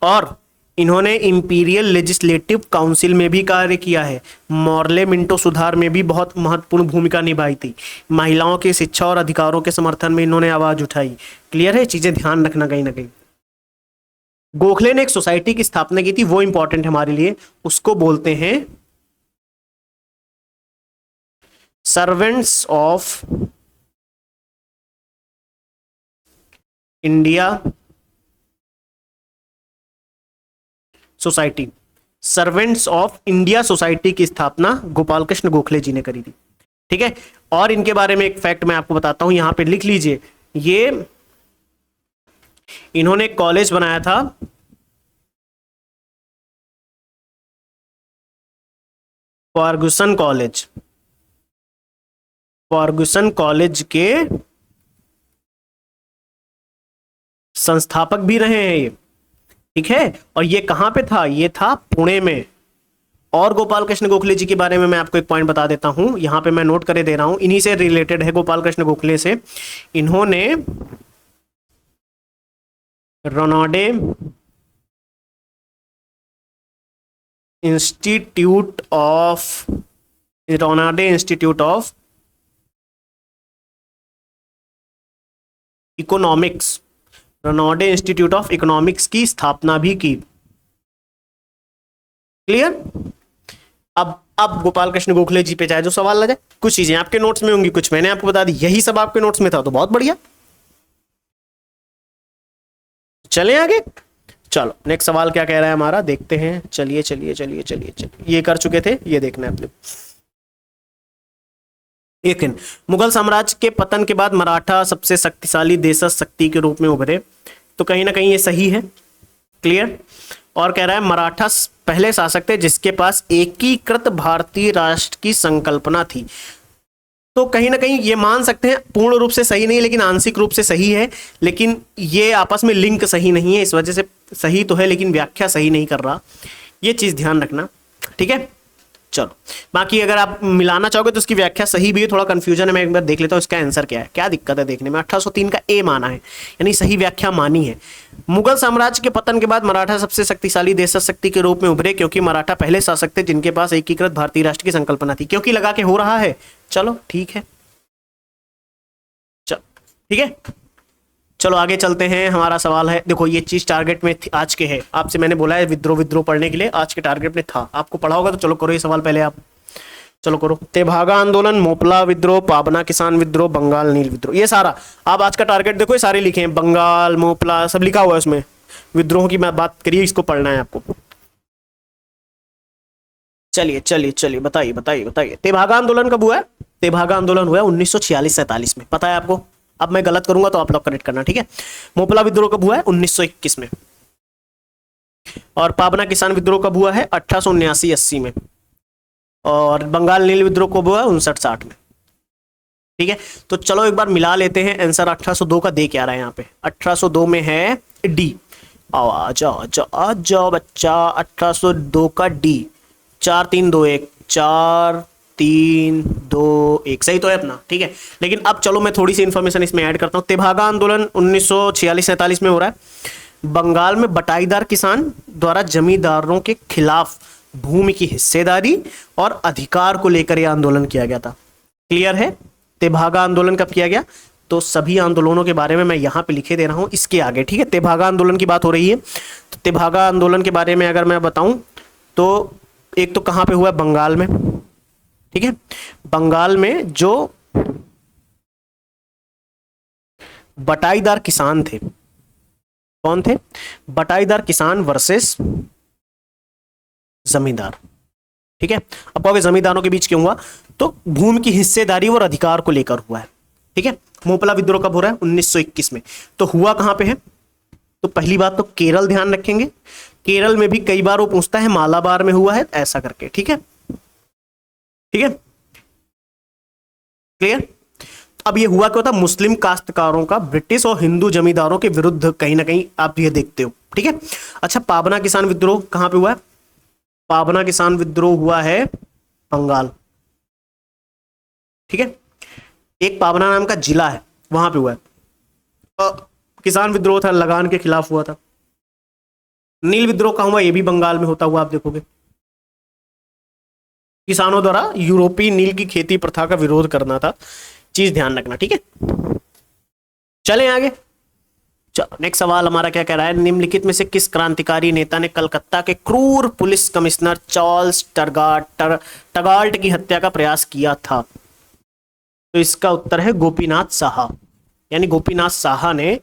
और इन्होंने इंपीरियल लेजिस्लेटिव काउंसिल में भी कार्य किया है, मॉर्ले मिंटो सुधार में भी बहुत महत्वपूर्ण भूमिका निभाई थी, महिलाओं की शिक्षा और अधिकारों के समर्थन में इन्होंने आवाज उठाई। क्लियर है, चीजें ध्यान रखना कहीं ना कहीं। गोखले ने एक सोसाइटी की स्थापना की थी, वो इंपॉर्टेंट हमारे लिए, उसको बोलते हैं servants of India society, servants of India society की स्थापना गोपाल कृष्ण गोखले जी ने करी थी। ठीक है, और इनके बारे में एक फैक्ट मैं आपको बताता हूं, यहां पे लिख लीजिए। ये इन्होंने एक कॉलेज बनाया था, फर्गुसन कॉलेज, फर्गुसन कॉलेज के संस्थापक भी रहे हैं ये। ठीक है, और ये कहां पे था, ये था पुणे में। और गोपाल कृष्ण गोखले जी के बारे में मैं आपको एक पॉइंट बता देता हूं, यहां पे मैं नोट करे दे रहा हूं, इन्हीं से रिलेटेड है गोपाल कृष्ण गोखले से। इन्होंने Ranade institute of economics, Ranade institute of economics की स्थापना भी की। क्लियर। अब गोपाल कृष्ण गोखले जी पे चाहे जो सवाल लगे, कुछ चीजें आपके नोट्स में होंगी, कुछ मैंने आपको बता दी, यही सब आपके नोट्स में था तो बहुत बढ़िया। चलें आगे, चलो नेक्स्ट सवाल क्या कह रहा है हमारा, देखते हैं। चलिए चलिए चलिए चलिए चलिए, ये कर चुके थे, ये देखना है अपने। लेकिन मुगल साम्राज्य के पतन के बाद मराठा सबसे शक्तिशाली देशज शक्ति के रूप में उभरे, तो कहीं ना कहीं ये सही है। क्लियर। और कह रहा है मराठा पहले शासक थे जिसके पास एकीकृत भारतीय राष्ट्र की संकल्पना थी, तो कहीं ना कहीं ये मान सकते हैं पूर्ण रूप से सही नहीं लेकिन आंशिक रूप से सही है, लेकिन ये आपस में लिंक सही नहीं है, इस वजह से सही तो है लेकिन व्याख्या सही नहीं कर रहा, ये चीज ध्यान रखना। ठीक है, चलो बाकी अगर आप मिलाना चाहोगे तो उसकी व्याख्या सही भी है, थोड़ा कंफ्यूजन है, मैं एक बार देख लेता हूँ इसका आंसर क्या है, क्या दिक्कत है देखने में। 1803 का ए माना है, यानी सही व्याख्या मानी है। मुगल साम्राज्य के पतन के बाद मराठा सबसे शक्तिशाली देशज शक्ति के रूप में उभरे क्योंकि मराठा पहले शासक थे जिनके पास एकीकृत भारतीय राष्ट्र की संकल्पना थी। क्योंकि लगा के हो रहा है, चलो ठीक है, चलो ठीक है, चलो आगे चलते हैं। हमारा सवाल है, देखो ये चीज टारगेट में आज के है, आपसे मैंने बोला है विद्रोह पढ़ने के लिए, आज के टारगेट में था, आपको पढ़ा होगा तो चलो करो ये सवाल पहले आप, चलो करो। तेभागा आंदोलन, मोपला विद्रोह, पाबना किसान विद्रोह, बंगाल नील विद्रोह, ये सारा आप आज का टारगेट देखो, ये सारे लिखे हैं, बंगाल मोपला सब लिखा हुआ है उसमें, विद्रोह की बात करिए, इसको पढ़ना है आपको। चलिए चलिए चलिए, बताइए बताइए बताइए, तेभागा आंदोलन कब हुआ है? तेभागा आंदोलन हुआ 1946-47 में, पता है आपको? अब मैं गलत करूंगा तो आप लोग करेक्ट करना, ठीक है। मोपला विद्रोह कब हुआ है? 1921 में। और पाबना किसान विद्रोह कब हुआ है? 1879-80 में। और बंगाल नील विद्रोह कब हुआ है? 59-60 में। ठीक है, तो चलो एक बार मिला लेते हैं आंसर। 1802 का दे क्या रहा है यहाँ पे? 1802 में है डी। आओ आ जाओ बच्चा, 1802 का डी। 4-3-2-1, 4-3-2-1, सही तो है अपना, ठीक है। लेकिन अब चलो मैं थोड़ी सी इंफॉर्मेशन इसमें ऐड करता हूँ। तेभागा आंदोलन 1946-47 में हो रहा है। बंगाल में बटाईदार किसान द्वारा जमींदारों के खिलाफ भूमि की हिस्सेदारी और अधिकार को लेकर यह आंदोलन किया गया था। क्लियर है? तेभागा आंदोलन कब किया गया? तो सभी आंदोलनों के बारे में मैं यहाँ पे लिखे दे रहा हूँ इसके आगे, ठीक है। तेभागा आंदोलन की बात हो रही है, तो तेभागा आंदोलन के बारे में अगर मैं बताऊं तो एक तो कहाँ पे हुआ है? बंगाल में, ठीक है। बंगाल में जो बटाईदार किसान थे, कौन थे? बटाईदार किसान वर्सेस जमींदार, ठीक है। अब कहोगे जमींदारों के बीच क्यों हुआ? तो भूमि की हिस्सेदारी और अधिकार को लेकर हुआ है, ठीक है। मोपला विद्रोह कब हो रहा है? 1921 में। तो हुआ कहां पे है? तो पहली बात तो केरल ध्यान रखेंगे, केरल में भी कई बार वो पूछता है मालाबार में हुआ है, ऐसा करके, ठीक है, ठीक है, क्लियर। अब ये हुआ क्या था? मुस्लिम काश्तकारों का ब्रिटिश और हिंदू जमींदारों के विरुद्ध कहीं ना कहीं आप ये देखते हो, ठीक है। अच्छा, पाबना किसान विद्रोह कहां पे हुआ है? पाबना किसान विद्रोह हुआ है बंगाल, ठीक है। एक पाबना नाम का जिला है, वहां पे हुआ है। किसान विद्रोह था, लगान के खिलाफ हुआ था। नील विद्रोह कहां हुआ? ये भी बंगाल में होता हुआ आप देखोगे। किसानों द्वारा यूरोपीय नील की खेती प्रथा का विरोध करना था, चीज ध्यान रखना, ठीक है। चलें आगे, चलो नेक्स्ट सवाल हमारा क्या कह रहा है? निम्नलिखित में से किस क्रांतिकारी नेता ने कलकत्ता के क्रूर पुलिस कमिश्नर चार्ल्स टगाल्ट की हत्या का प्रयास किया था? तो इसका उत्तर है गोपीनाथ साहा। यानी गोपीनाथ साहा ने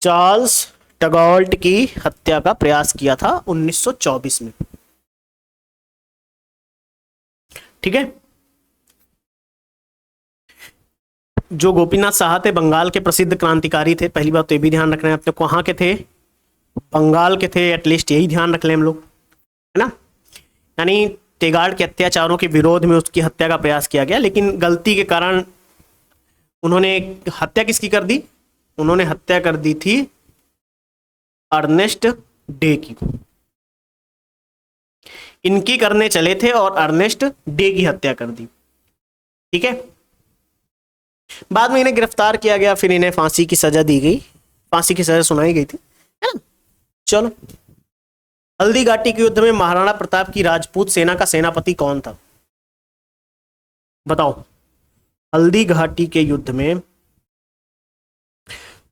चार्ल्स टगॉल्ट की हत्या का प्रयास किया था 1924 में। ठीक है। जो गोपीनाथ साहा थे बंगाल के प्रसिद्ध क्रांतिकारी थे। पहली बात तो ये भी ध्यान रखना है अपने, कहाँ के थे, बंगाल के थे, एटलीस्ट यही ध्यान रख लें हम लोग, है ना। यानी तेगाड़ के अत्याचारों के विरोध में उसकी हत्या का प्रयास किया गया, लेकिन गलती के कारण उन्होंने हत्या किसकी कर दी, उन्होंने हत्या कर दी थी अर्नेस्ट डे की। इनकी करने चले थे और अर्नेस्ट डे की हत्या कर दी। ठीक है। बाद में इन्हें गिरफ्तार किया गया, फिर इन्हें फांसी की सजा दी गई, फांसी की सजा सुनाई गई थी, है ना। चलो, हल्दी घाटी के युद्ध में महाराणा प्रताप की राजपूत सेना का सेनापति कौन था, बताओ। हल्दी घाटी के युद्ध में,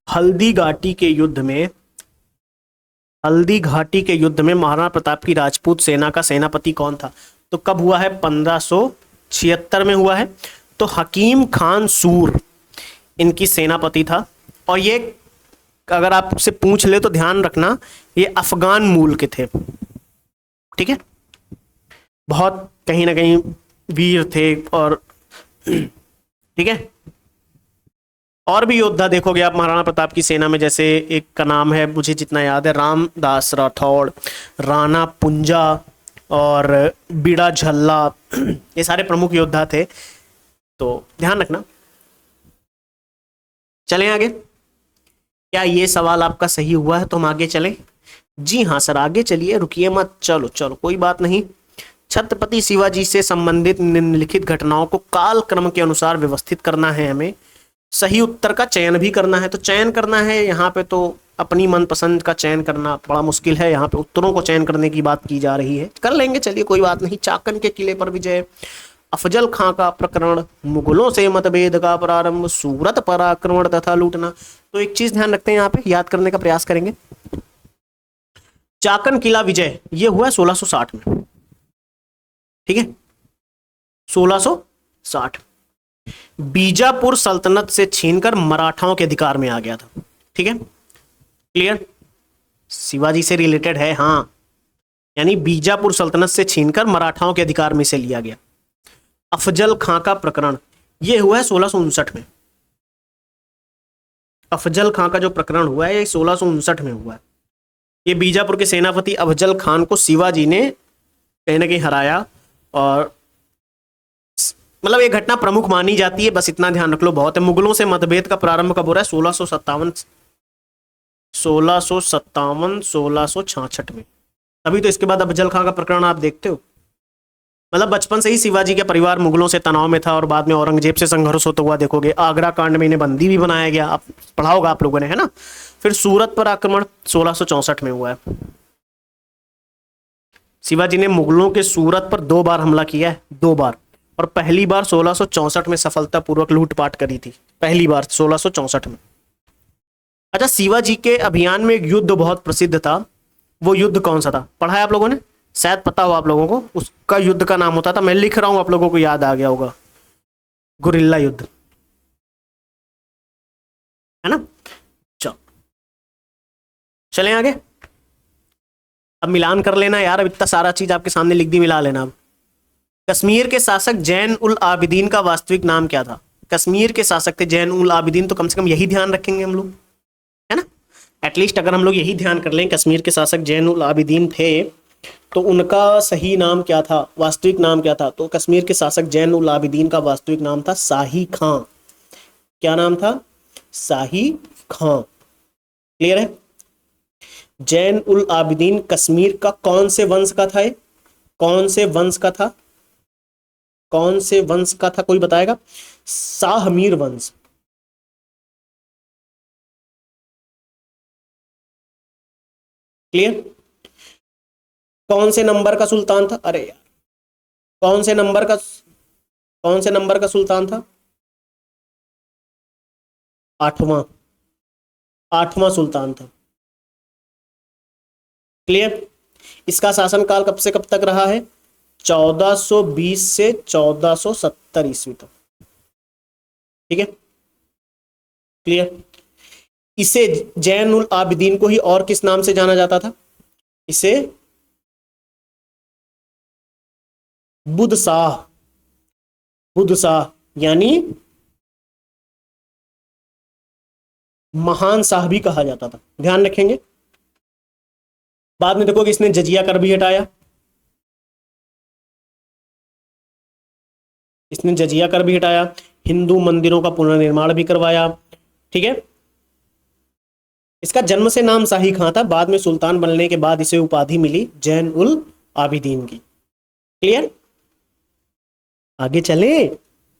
हल्दी घाटी के युद्ध में, हल्दी घाटी के युद्ध में महाराणा प्रताप की राजपूत सेना का सेनापति कौन था। तो कब हुआ है, 1576 में हुआ है। तो हकीम खान सूर इनकी सेनापति था। और ये अगर आपसे पूछ ले तो ध्यान रखना, ये अफगान मूल के थे। ठीक है, बहुत कहीं ना कहीं वीर थे। और ठीक है, और भी योद्धा देखोगे आप महाराणा प्रताप की सेना में, जैसे एक का नाम है मुझे जितना याद है रामदास राठौड़, राणा पुंजा और बीड़ा झल्ला, ये सारे प्रमुख योद्धा थे। तो ध्यान रखना। चलें आगे। क्या ये सवाल आपका सही हुआ है तो हम आगे चलें। जी हाँ सर, आगे चलिए, रुकिए मत, चलो चलो कोई बात नहीं। छत्रपति शिवाजी से संबंधित निम्नलिखित घटनाओं को काल क्रम के अनुसार व्यवस्थित करना है हमें। सही उत्तर का चयन भी करना है। तो चयन करना है यहाँ पे, तो अपनी मनपसंद का चयन करना बड़ा मुश्किल है। यहाँ पे उत्तरों को चयन करने की बात की जा रही है, कर लेंगे, चलिए कोई बात नहीं। चाकन के किले पर विजय, अफजल खां का प्रकरण, मुगलों से मतभेद का प्रारंभ, सूरत पर आक्रमण तथा लूटना। तो एक चीज ध्यान रखते हैं, यहाँ पे याद करने का प्रयास करेंगे। चाकन किला विजय ये हुआ 1660 में। ठीक है, 1660। बीजापुर सल्तनत से छीनकर मराठाओं के अधिकार में आ गया था। ठीक है, क्लियर, शिवाजी से रिलेटेड है। हाँ, यानी बीजापुर सल्तनत से छीनकर मराठाओं के अधिकार में से लिया गया। अफजल खां का प्रकरण ये हुआ है 1659 में। अफजल खां का जो प्रकरण हुआ है ये 1659 में हुआ है। ये बीजापुर के सेनापति अफजल खान को शिवाजी ने कहीं ना कहीं हराया। और मतलब ये घटना प्रमुख मानी जाती है, बस इतना ध्यान रख लो बहुत है। मुगलों से मतभेद का प्रारंभ कब हो रहा है, 1667 में। अभी तो इसके बाद अफजल खां का प्रकरण आप देखते हो। मतलब बचपन से ही शिवाजी का परिवार मुगलों से तनाव में था और बाद में औरंगजेब से संघर्ष होता हुआ देखोगे। आगरा कांड में इन्हें बंदी भी बनाया गया, आप पढ़ा होगा आप लोगों ने, है ना। फिर सूरत पर आक्रमण 1664 में हुआ है। शिवाजी ने मुगलों के सूरत पर 2 बार हमला किया है, 2 बार। और पहली बार 1664 में सफलतापूर्वक लूटपाट करी थी, पहली बार 1664 में। अच्छा, शिवाजी के अभियान में एक युद्ध बहुत प्रसिद्ध था, वो युद्ध कौन सा था, पढ़ा है आप लोगों ने, शायद पता हो आप लोगों को। उसका युद्ध का नाम होता था, मैं लिख रहा हूं आप लोगों को याद आ गया होगा, गुरिल्ला युद्ध, है ना। चलो चलें आगे। अब मिलान कर लेना यार, अब इतना सारा चीज आपके सामने लिख दी, मिला लेना अब। कश्मीर के शासक जैन उल आबिदीन का वास्तविक नाम क्या था। कश्मीर के शासक थे जैन उल आबिदीन, तो कम से कम यही ध्यान रखेंगे हम लोग, है ना। एटलीस्ट अगर हम लोग यही ध्यान कर लें कश्मीर के शासक जैन उल आबिदीन थे, तो उनका सही नाम क्या था, वास्तविक नाम क्या था। तो कश्मीर के शासक जैन उल आबिदीन का वास्तविक नाम था शाही खां। क्या नाम था, शाही खां। क्लियर है। जैन उल आबिदीन कश्मीर का कौन से वंश का था, कौन से वंश का था, कौन से वंश का था, कोई बताएगा। शाहमीर वंश। क्लियर। कौन से नंबर का सुल्तान था, अरे यार कौन से नंबर का सुल्तान था, 8वां सुल्तान था। क्लियर। इसका शासनकाल कब से कब तक रहा है, 1420 से 1470 ईस्वी तक। ठीक है, क्लियर। इसे जैन उल आबिदीन को ही और किस नाम से जाना जाता था? इसे बुध शाह, बुध शाह यानी महान शाह भी कहा जाता था, ध्यान रखेंगे। बाद में देखोगे इसने जजिया कर भी हटाया, इसने जजिया कर भी हटाया, हिंदू मंदिरों का पुनर्निर्माण भी करवाया, ठीक है। इसका जन्म से नाम शाही खां था, बाद में सुल्तान बनने के बाद इसे उपाधि मिली जैन उल आबिदीन की, क्लियर। आगे चले,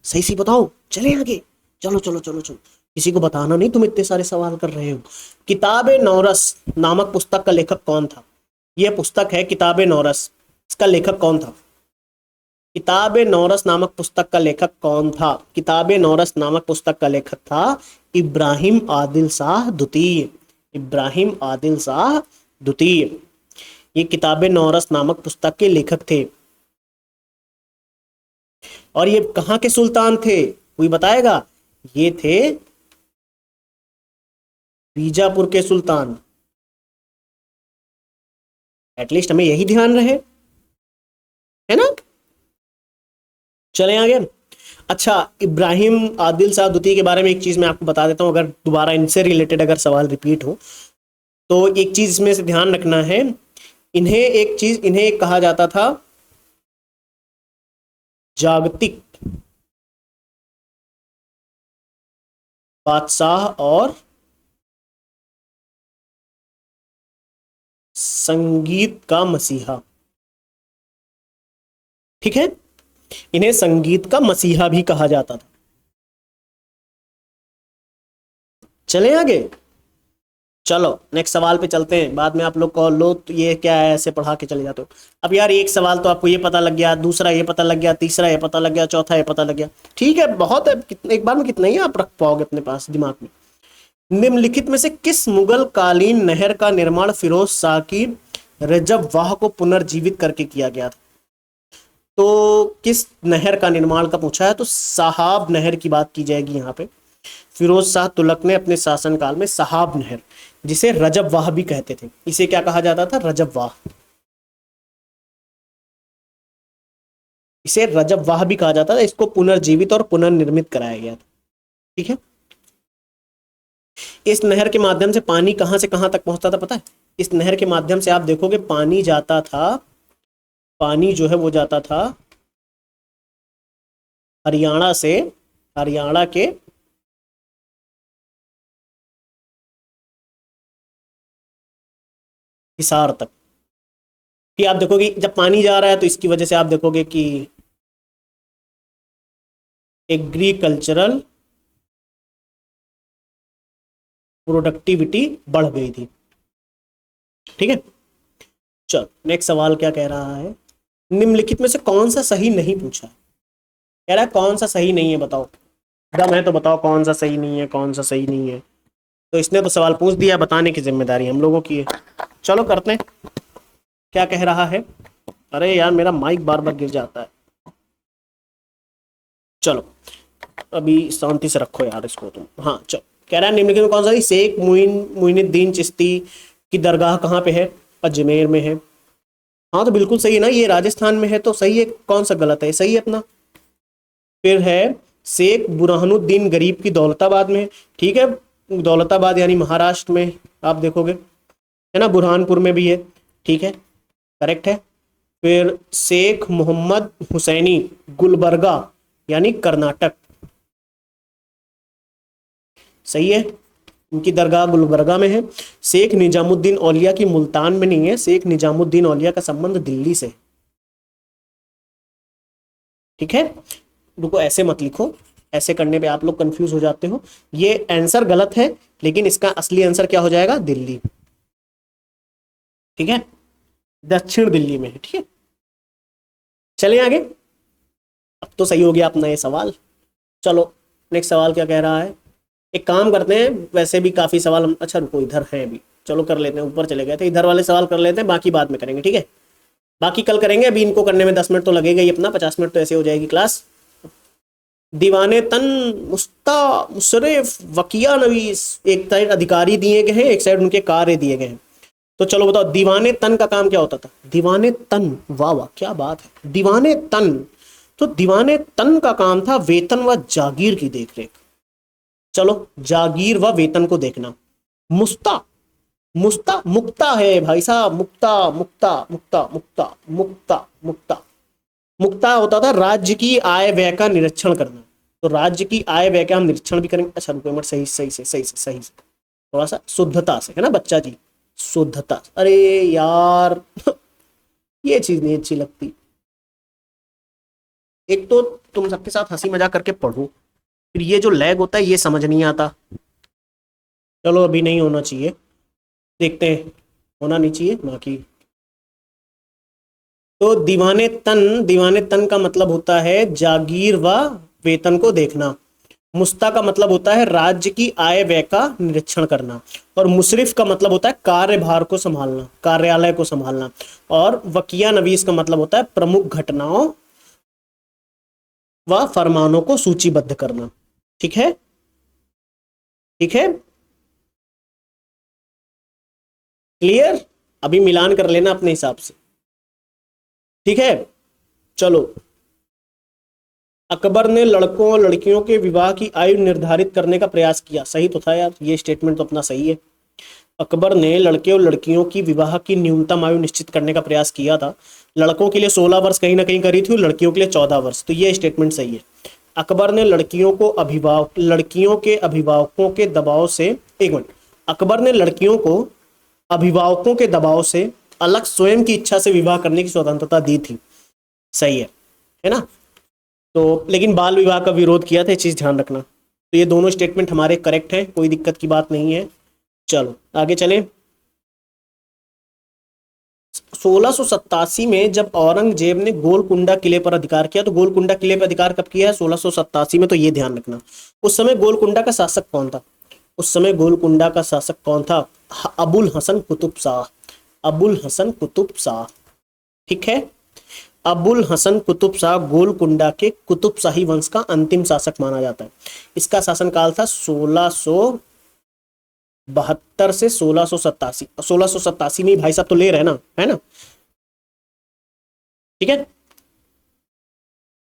सही सी बताओ, चले आगे, चलो चलो चलो चलो, किसी को बताना नहीं तुम इतने सारे सवाल कर रहे हो। किताब नौरस नामक पुस्तक का लेखक कौन था? यह पुस्तक है किताब नौरस, इसका लेखक कौन था? किताब नौरस नामक पुस्तक का लेखक कौन था? किताब नौरस नामक पुस्तक का लेखक था इब्राहिम आदिल शाह द्वितीय, इब्राहिम आदिल शाह द्वितीय, ये किताब नौरस नामक पुस्तक के लेखक थे। और ये कहां के सुल्तान थे, कोई बताएगा? ये थे बीजापुर के सुल्तान, एटलीस्ट हमें यही ध्यान रहे, है ना। चलें आगे। अच्छा, इब्राहिम आदिल शाह द्वितीय के बारे में एक चीज मैं आपको बता देता हूं, अगर दोबारा इनसे रिलेटेड अगर सवाल रिपीट हो तो एक चीज इसमें से ध्यान रखना है। इन्हें एक कहा जाता था जागतिक बादशाह और संगीत का मसीहा, ठीक है, इन्हें संगीत का मसीहा भी कहा जाता था। चलें आगे, चलो नेक्स्ट सवाल पे चलते हैं, बाद में आप लोग कॉल लो तो ये क्या है ऐसे पढ़ा के चले जाते हो। अब यार एक सवाल तो आपको ये पता लग गया, दूसरा ये पता लग गया, तीसरा ये पता लग गया, चौथा ये पता लग गया, ठीक है, बहुत है, एक बार में कितना ही आप रख पाओगे अपने पास दिमाग में। निम्नलिखित में से किस मुगल कालीन नहर का निर्माण फिरोज शाह की रजबवाह को पुनर्जीवित करके किया गया था? तो किस नहर का निर्माण का पूछा है, तो साहाब नहर की बात की जाएगी यहाँ पे। फिरोज शाह तुगलक ने अपने शासनकाल में साहाब नहर, जिसे रजबवाह भी कहते थे, इसे क्या कहा जाता था? रजबवाह, इसे रजबवाह भी कहा जाता था, इसको पुनर्जीवित और पुनर्निर्मित कराया गया था, ठीक है। इस नहर के माध्यम से पानी कहां से कहां तक पहुंचता था पता है? इस नहर के माध्यम से आप देखोगे पानी जाता था, पानी जो है वो जाता था हरियाणा से, हरियाणा के हिसार तक। कि आप देखोगे जब पानी जा रहा है तो इसकी वजह से आप देखोगे कि एग्रीकल्चरल प्रोडक्टिविटी बढ़ गई थी, ठीक है। चल नेक्स्ट सवाल क्या कह रहा है, निम्नलिखित में से कौन सा सही नहीं पूछा है, कह रहा है कौन सा सही नहीं है बताओ, दम है तो बताओ कौन सा सही नहीं है, कौन सा सही नहीं है। तो इसने तो सवाल पूछ दिया, बताने की जिम्मेदारी हम लोगों की है, चलो करते हैं। क्या कह रहा है, अरे यार मेरा माइक बार बार गिर जाता है, चलो अभी शांति से रखो यार इसको तुम। हाँ चलो, कह रहा है निम्नलिखित में कौन सा, शेख मुइनुद्दीन चिश्ती की दरगाह कहाँ पे है? अजमेर में है। हाँ तो बिल्कुल सही है ना, ये राजस्थान में है तो सही है, कौन सा गलत है, सही है अपना। फिर है शेख बुरहानुद्दीन गरीब की दौलताबाद में, ठीक है, दौलताबाद यानी महाराष्ट्र में आप देखोगे, है ना, बुरहानपुर में भी है, ठीक है, करेक्ट है। फिर शेख मोहम्मद हुसैनी गुलबर्गा यानी कर्नाटक, सही है, इनकी दरगाह गुलबर्गा में है। शेख निजामुद्दीन औलिया की मुल्तान में नहीं है, शेख निजामुद्दीन औलिया का संबंध दिल्ली से, ठीक है। रुको ऐसे मत लिखो, ऐसे करने पे आप लोग कंफ्यूज हो जाते हो, ये आंसर गलत है लेकिन इसका असली आंसर क्या हो जाएगा? दिल्ली, ठीक है, दक्षिण दिल्ली में है, ठीक है। चलिए आगे, अब तो सही हो गया अपना ये सवाल। चलो नेक्स्ट सवाल क्या कह रहा है, एक काम करते हैं, वैसे भी काफी सवाल हम, अच्छा रुको इधर है अभी, चलो कर लेते हैं, ऊपर चले गए थे, इधर वाले सवाल कर लेते हैं, बाकी बाद में करेंगे, ठीक है, बाकी कल करेंगे, अभी इनको करने में 10 मिनट तो लगेगा ही अपना, 50 मिनट तो ऐसे हो जाएगी क्लास। दीवाने तन, मुस्ता, मुशर्रिफ, वकिया नवीस, एक साइड अधिकारी दिए गए हैं, एक साइड उनके कार्य दिए गए हैं। तो चलो बताओ दीवाने तन का काम क्या होता था? दीवाने तन, वाह वाह क्या बात है, दीवाने तन। तो दीवाने तन का काम था वेतन व जागीर की देखरेख। चलो जागीर व वेतन को देखना। मुस्ता, मुस्ता मुक्ता है भाई साहब, मुक्ता मुक्ता मुक्ता मुक्ता मुक्ता मुक्ता मुक्ता होता था राज्य की आय व्यय का निरीक्षण करना। तो राज्य की आय व्यय का हम निरीक्षण भी करेंगे। अच्छा रुको मिनट, सही से थोड़ा सा शुद्धता से, है ना बच्चा जी, शुद्धता। अरे यार ये चीज नहीं अच्छी लगती। एक तो तुम सबके साथ हंसी मजाक करके पढ़ो, फिर ये जो लैग होता है ये समझ नहीं आता। चलो अभी नहीं होना चाहिए, देखते हैं, होना नहीं चाहिए बाकी। तो दीवाने तन का मतलब होता है जागीर व वेतन को देखना। मुस्ता का मतलब होता है राज्य की आय व्यय का निरीक्षण करना। और मुशरिफ का मतलब होता है कार्यभार को संभालना, कार्यालय को संभालना। और वकिया नवीस का मतलब होता है प्रमुख घटनाओं व फरमानों को सूचीबद्ध करना। ठीक है, ठीक है, क्लियर? अभी मिलान कर लेना अपने हिसाब से, ठीक है। चलो, अकबर ने लड़कों और लड़कियों के विवाह की आयु निर्धारित करने का प्रयास किया। सही तो था यार, ये स्टेटमेंट तो अपना सही है। अकबर ने लड़के और लड़कियों की विवाह की न्यूनतम आयु निश्चित करने का प्रयास किया था। लड़कों के लिए 16 वर्ष कहीं ना कहीं करी थी और लड़कियों के लिए 14 वर्ष। तो ये स्टेटमेंट सही है। अकबर ने लड़कियों के अभिभावकों के दबाव से, एक मिनट, अकबर ने लड़कियों को अभिभावकों के दबाव से अलग स्वयं की इच्छा से विवाह करने की स्वतंत्रता दी थी। सही है ना। तो लेकिन बाल विवाह का विरोध किया था, ये चीज ध्यान रखना। तो ये दोनों स्टेटमेंट हमारे करेक्ट हैं, कोई दिक्कत की बात नहीं है। चलो आगे चलें। 1687 में जब औरंगजेब ने गोलकुंडा किले पर अधिकार किया, तो गोलकुंडा किले पर अधिकार कब किया है? 1687 में। तो ये ध्यान रखना। उस समय गोलकुंडा का शासक कौन था? उस समय गोलकुंडा का शासक कौन था? अबुल हसन कुतुब शाह। अबुल हसन कुतुब शाह, ठीक है। अबुल हसन कुतुब शाह गोलकुंडा के कुतुब शाही वंश का अंतिम शासक माना जाता है। इसका शासनकाल था 1672 से 1687। 1687 में भाई साहब तो ले रहे ना, है ना, ठीक है।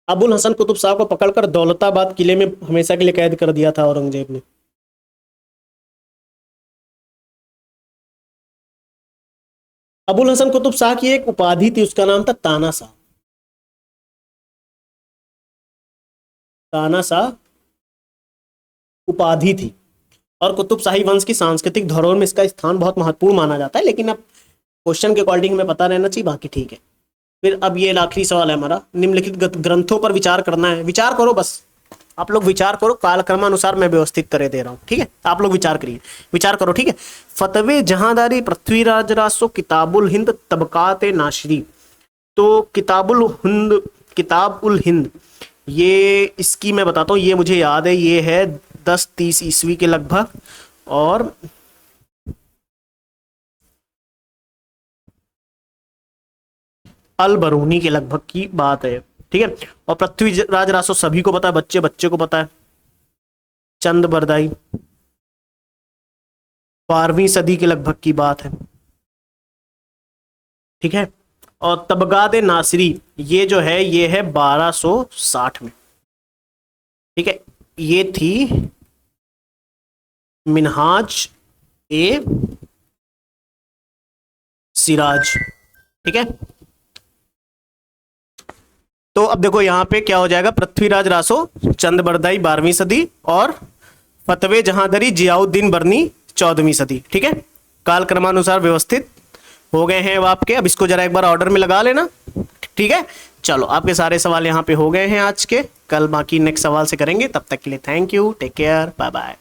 अबुल हसन कुतुब शाह को पकड़कर दौलताबाद किले में हमेशा के लिए कैद कर दिया था औरंगजेब ने। अबुल हसन कुतुब शाह की एक उपाधि थी, उसका नाम था तानाशाह। तानाशाह उपाधि थी। और कुतुब शाही वंश की सांस्कृतिक धरोहर में इसका स्थान बहुत महत्वपूर्ण माना जाता है। लेकिन अब क्वेश्चन के अकॉर्डिंग में पता रहना चाहिए, बाकी ठीक है। फिर अब ये आखिरी सवाल है हमारा, निम्नलिखित ग्रंथों पर विचार करना है। विचार करो बस, आप लोग विचार करो, कालक्रमानुसार मैं व्यवस्थित करे दे रहा हूँ, ठीक है। आप लोग विचार करिए, विचार करो, ठीक है। फतवे जहांदारी, पृथ्वीराज रासो, किताबुल हिंद, तबकात नाशरी। तो किताब उल हिंद, ये इसकी मैं बताता हूँ, ये मुझे याद है, ये है 1030 ईस्वी के लगभग। और अल बरूनी के लगभग की बात है, ठीक है। और पृथ्वीराज रासो सभी को पता है, बच्चे बच्चे को पता है। चंद बरदाई 12वीं सदी के लगभग की बात है, ठीक है। और तबगाद नासिरी ये जो है, ये है 1260 में, ठीक है। ये थी मिनहाज ए सिराज, ठीक है। तो अब देखो यहां पे क्या हो जाएगा, पृथ्वीराज रासो, चंद बरदाई 12वीं सदी, और फतवे जहांदरी जियाउद्दीन बरनी 14वीं सदी, ठीक है। काल क्रमानुसार व्यवस्थित हो गए हैं अब आपके। अब इसको जरा एक बार ऑर्डर में लगा लेना, ठीक है। चलो आपके सारे सवाल यहाँ पे हो गए हैं आज के। कल बाकी नेक्स्ट सवाल से करेंगे, तब तक के लिए thank you, take care, bye bye.